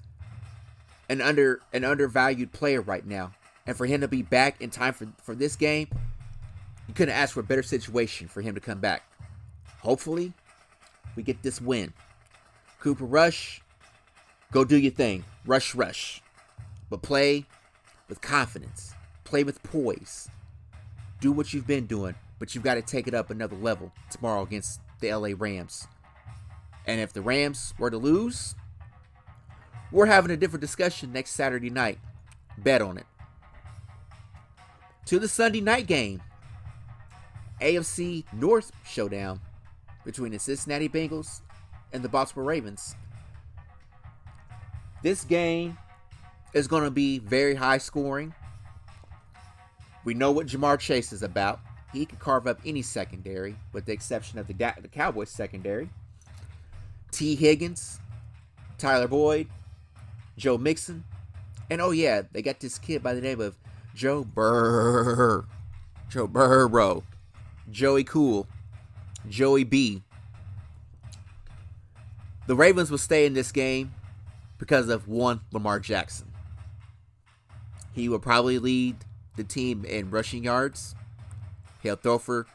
an undervalued player right now, and for him to be back in time for this game, you couldn't ask for a better situation for him to come back. Hopefully, we get this win. Cooper Rush, go do your thing. Rush. But play with confidence. Play with poise. Do what you've been doing, but you've got to take it up another level tomorrow against the LA Rams. And if the Rams were to lose, we're having a different discussion next Saturday night. Bet on it. To the Sunday night game. AFC North showdown between the Cincinnati Bengals and the Baltimore Ravens. This game is going to be very high scoring. We know what Jamar Chase is about. He can carve up any secondary, with the exception of the Cowboys secondary. T. Higgins, Tyler Boyd, Joe Mixon, and oh yeah, they got this kid by the name of Joe Burrow, Joey Cool, Joey B. The Ravens will stay in this game because of one Lamar Jackson. He will probably lead the team in rushing yards. He'll throw for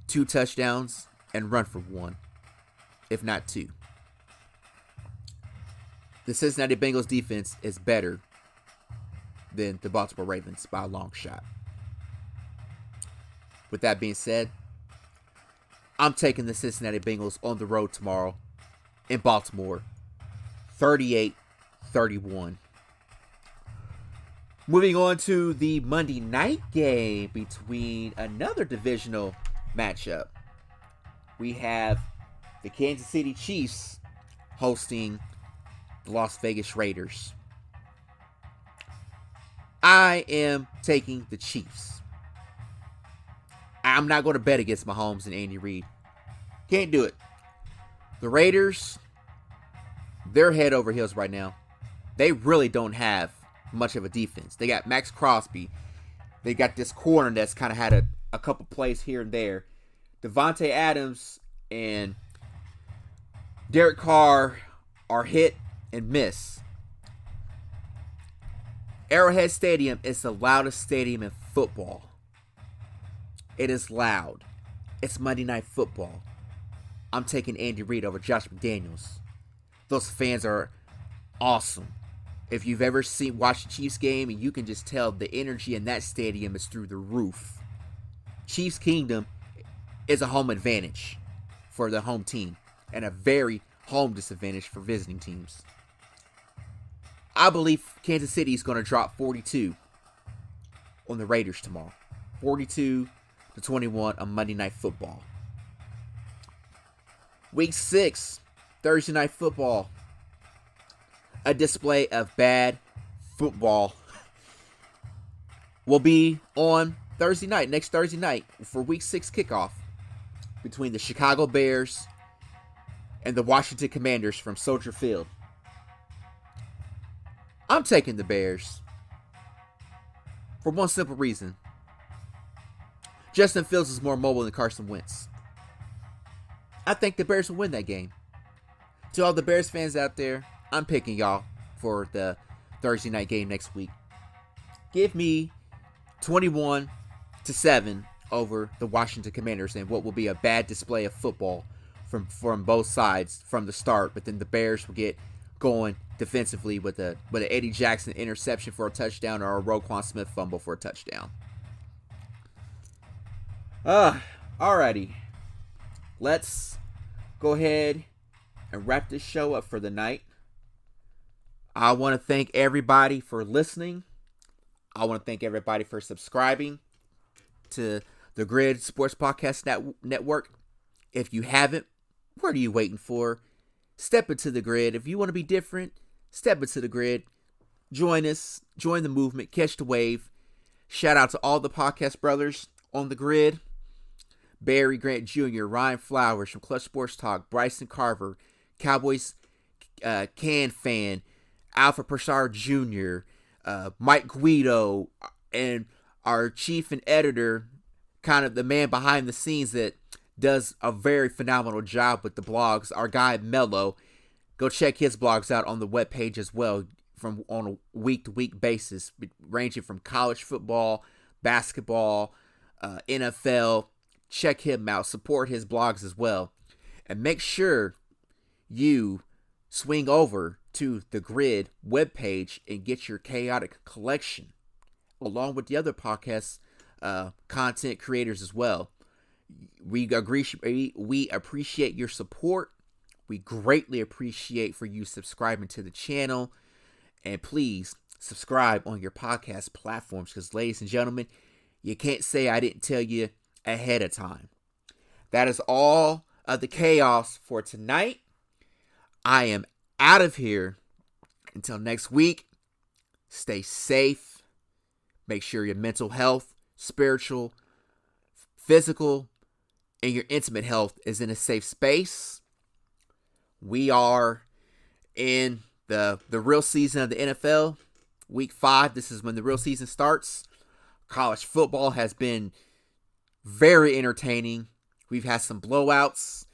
2 touchdowns and run for 1, if not 2. The Cincinnati Bengals defense is better than the Baltimore Ravens by a long shot. With that being said, I'm taking the Cincinnati Bengals on the road tomorrow in Baltimore, 38-31. Moving on to the Monday night game between another divisional matchup. We have the Kansas City Chiefs hosting the Las Vegas Raiders. I am taking the Chiefs. I'm not going to bet against Mahomes and Andy Reid. Can't do it. The Raiders, they're head over heels right now. They really don't have much of a defense. They got Max Crosby. They got this corner that's kind of had a couple plays here and there. Devontae Adams and Derek Carr are hit and miss. Arrowhead Stadium is the loudest stadium in football. It is loud. It's Monday Night Football. I'm taking Andy Reid over Josh McDaniels. Those fans are awesome. If you've ever watched a Chiefs game, and you can just tell the energy in that stadium is through the roof. Chiefs Kingdom is a home advantage for the home team and a very home disadvantage for visiting teams. I believe Kansas City is going to drop 42 on the Raiders tomorrow. 42-21 on Monday Night Football. Week 6, Thursday Night Football. A display of bad football will be on next Thursday night, for Week 6 kickoff between the Chicago Bears and the Washington Commanders from Soldier Field. I'm taking the Bears for one simple reason. Justin Fields is more mobile than Carson Wentz. I think the Bears will win that game. To all the Bears fans out there, I'm picking y'all for the Thursday night game next week. Give me 21-7 over the Washington Commanders in what will be a bad display of football from both sides from the start, but then the Bears will get going defensively with an Eddie Jackson interception for a touchdown or a Roquan Smith fumble for a touchdown. Alrighty. Let's go ahead and wrap this show up for the night. I want to thank everybody for listening. I want to thank everybody for subscribing to the GRYD Sports Podcast Network. If you haven't, what are you waiting for? Step into the GRYD. If you want to be different, step into the GRYD. join us, join the movement, catch the wave. Shout out to all the podcast brothers on the grid. Barry Grant Jr., Ryan Flowers from Clutch Sports Talk, Bryson Carver, Cowboys Can Fan, Alfred Purcell Jr., Mike Guido, and our chief and editor, kind of the man behind the scenes that does a very phenomenal job with the blogs, our guy Mello. Go check his blogs out on the webpage as well, from on a week-to-week basis, ranging from college football, basketball, NFL. Check him out. Support his blogs as well. And make sure you swing over to the GRYD webpage and get your Chaotic collection, along with the other podcast content creators as well. We appreciate your support. We greatly appreciate for you subscribing to the channel. And please subscribe on your podcast platforms, because, ladies and gentlemen, you can't say I didn't tell you ahead of time. That is all of the chaos for tonight. I am out of here. Until next week, stay safe. Make sure your mental health, spiritual, physical, and your intimate health is in a safe space. We are in the real season of the NFL. Week 5, this is when the real season starts. College football has been very entertaining. We've had some blowouts.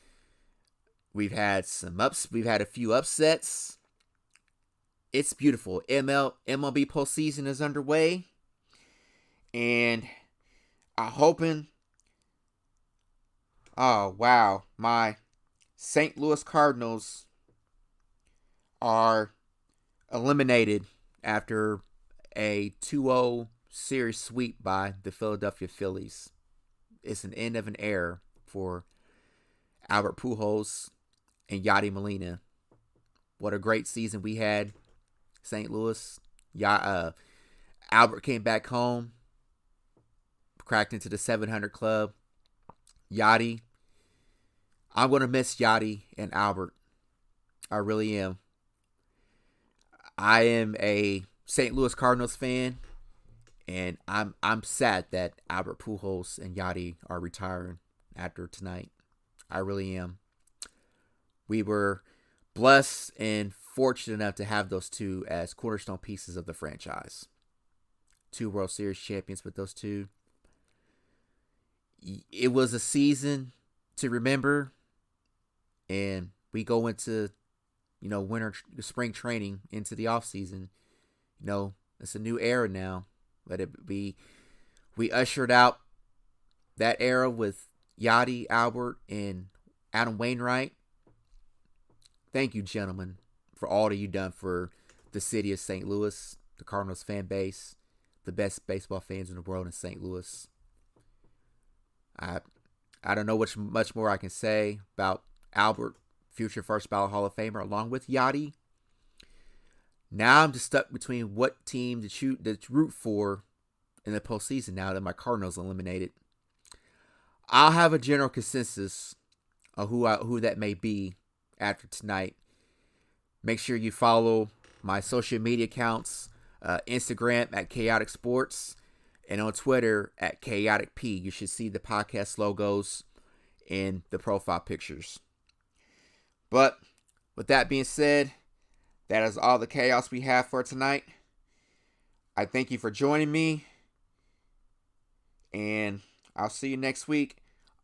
We've had a few upsets. It's beautiful. MLB postseason is underway. And I'm hoping, oh wow, my St. Louis Cardinals are eliminated after a 2-0 series sweep by the Philadelphia Phillies. It's an end of an era for Albert Pujols and Yadi Molina. What a great season we had, St. Louis. Albert came back home, cracked into the 700 club. Yadi, I'm going to miss Yadi and Albert. I really am. I am a St. Louis Cardinals fan, and I'm sad that Albert Pujols and Yadi are retiring after tonight. I really am. We were blessed and fortunate enough to have those two as cornerstone pieces of the franchise. 2 World Series champions with those two. It was a season to remember, and we go into, spring training, into the off season. It's a new era now. We ushered out that era with Yadi, Albert, and Adam Wainwright. Thank you, gentlemen, for all that you've done for the city of St. Louis, the Cardinals fan base, the best baseball fans in the world in St. Louis. I don't know much more I can say about Albert, future first ballot Hall of Famer, along with Yadi. Now I'm just stuck between what team to root for in the postseason now that my Cardinals eliminated. I'll have a general consensus of who that may be after tonight. Make sure you follow my social media accounts, Instagram at Chaotic Sports, and on Twitter at Chaotic P. You should see the podcast logos in the profile pictures. But with that being said, that is all the chaos we have for tonight. I thank you for joining me, and I'll see you next week.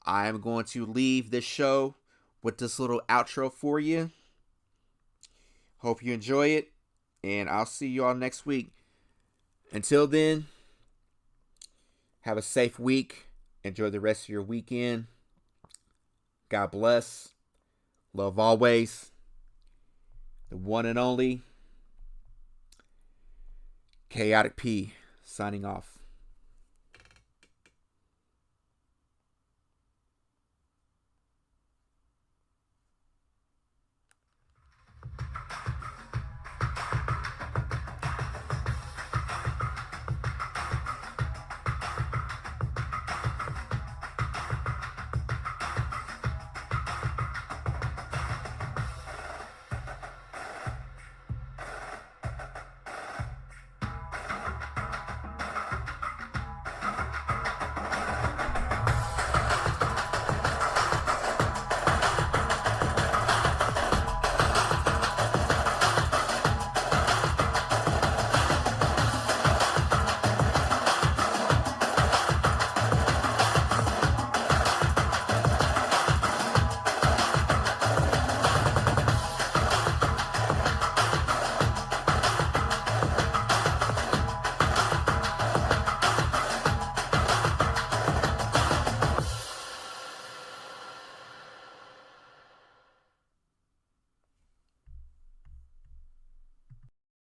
I am going to leave this show with this little outro for you. Hope you enjoy it, and I'll see you all next week. Until then, have a safe week. Enjoy the rest of your weekend. God bless. Love always. The one and only Chaotic P, signing off.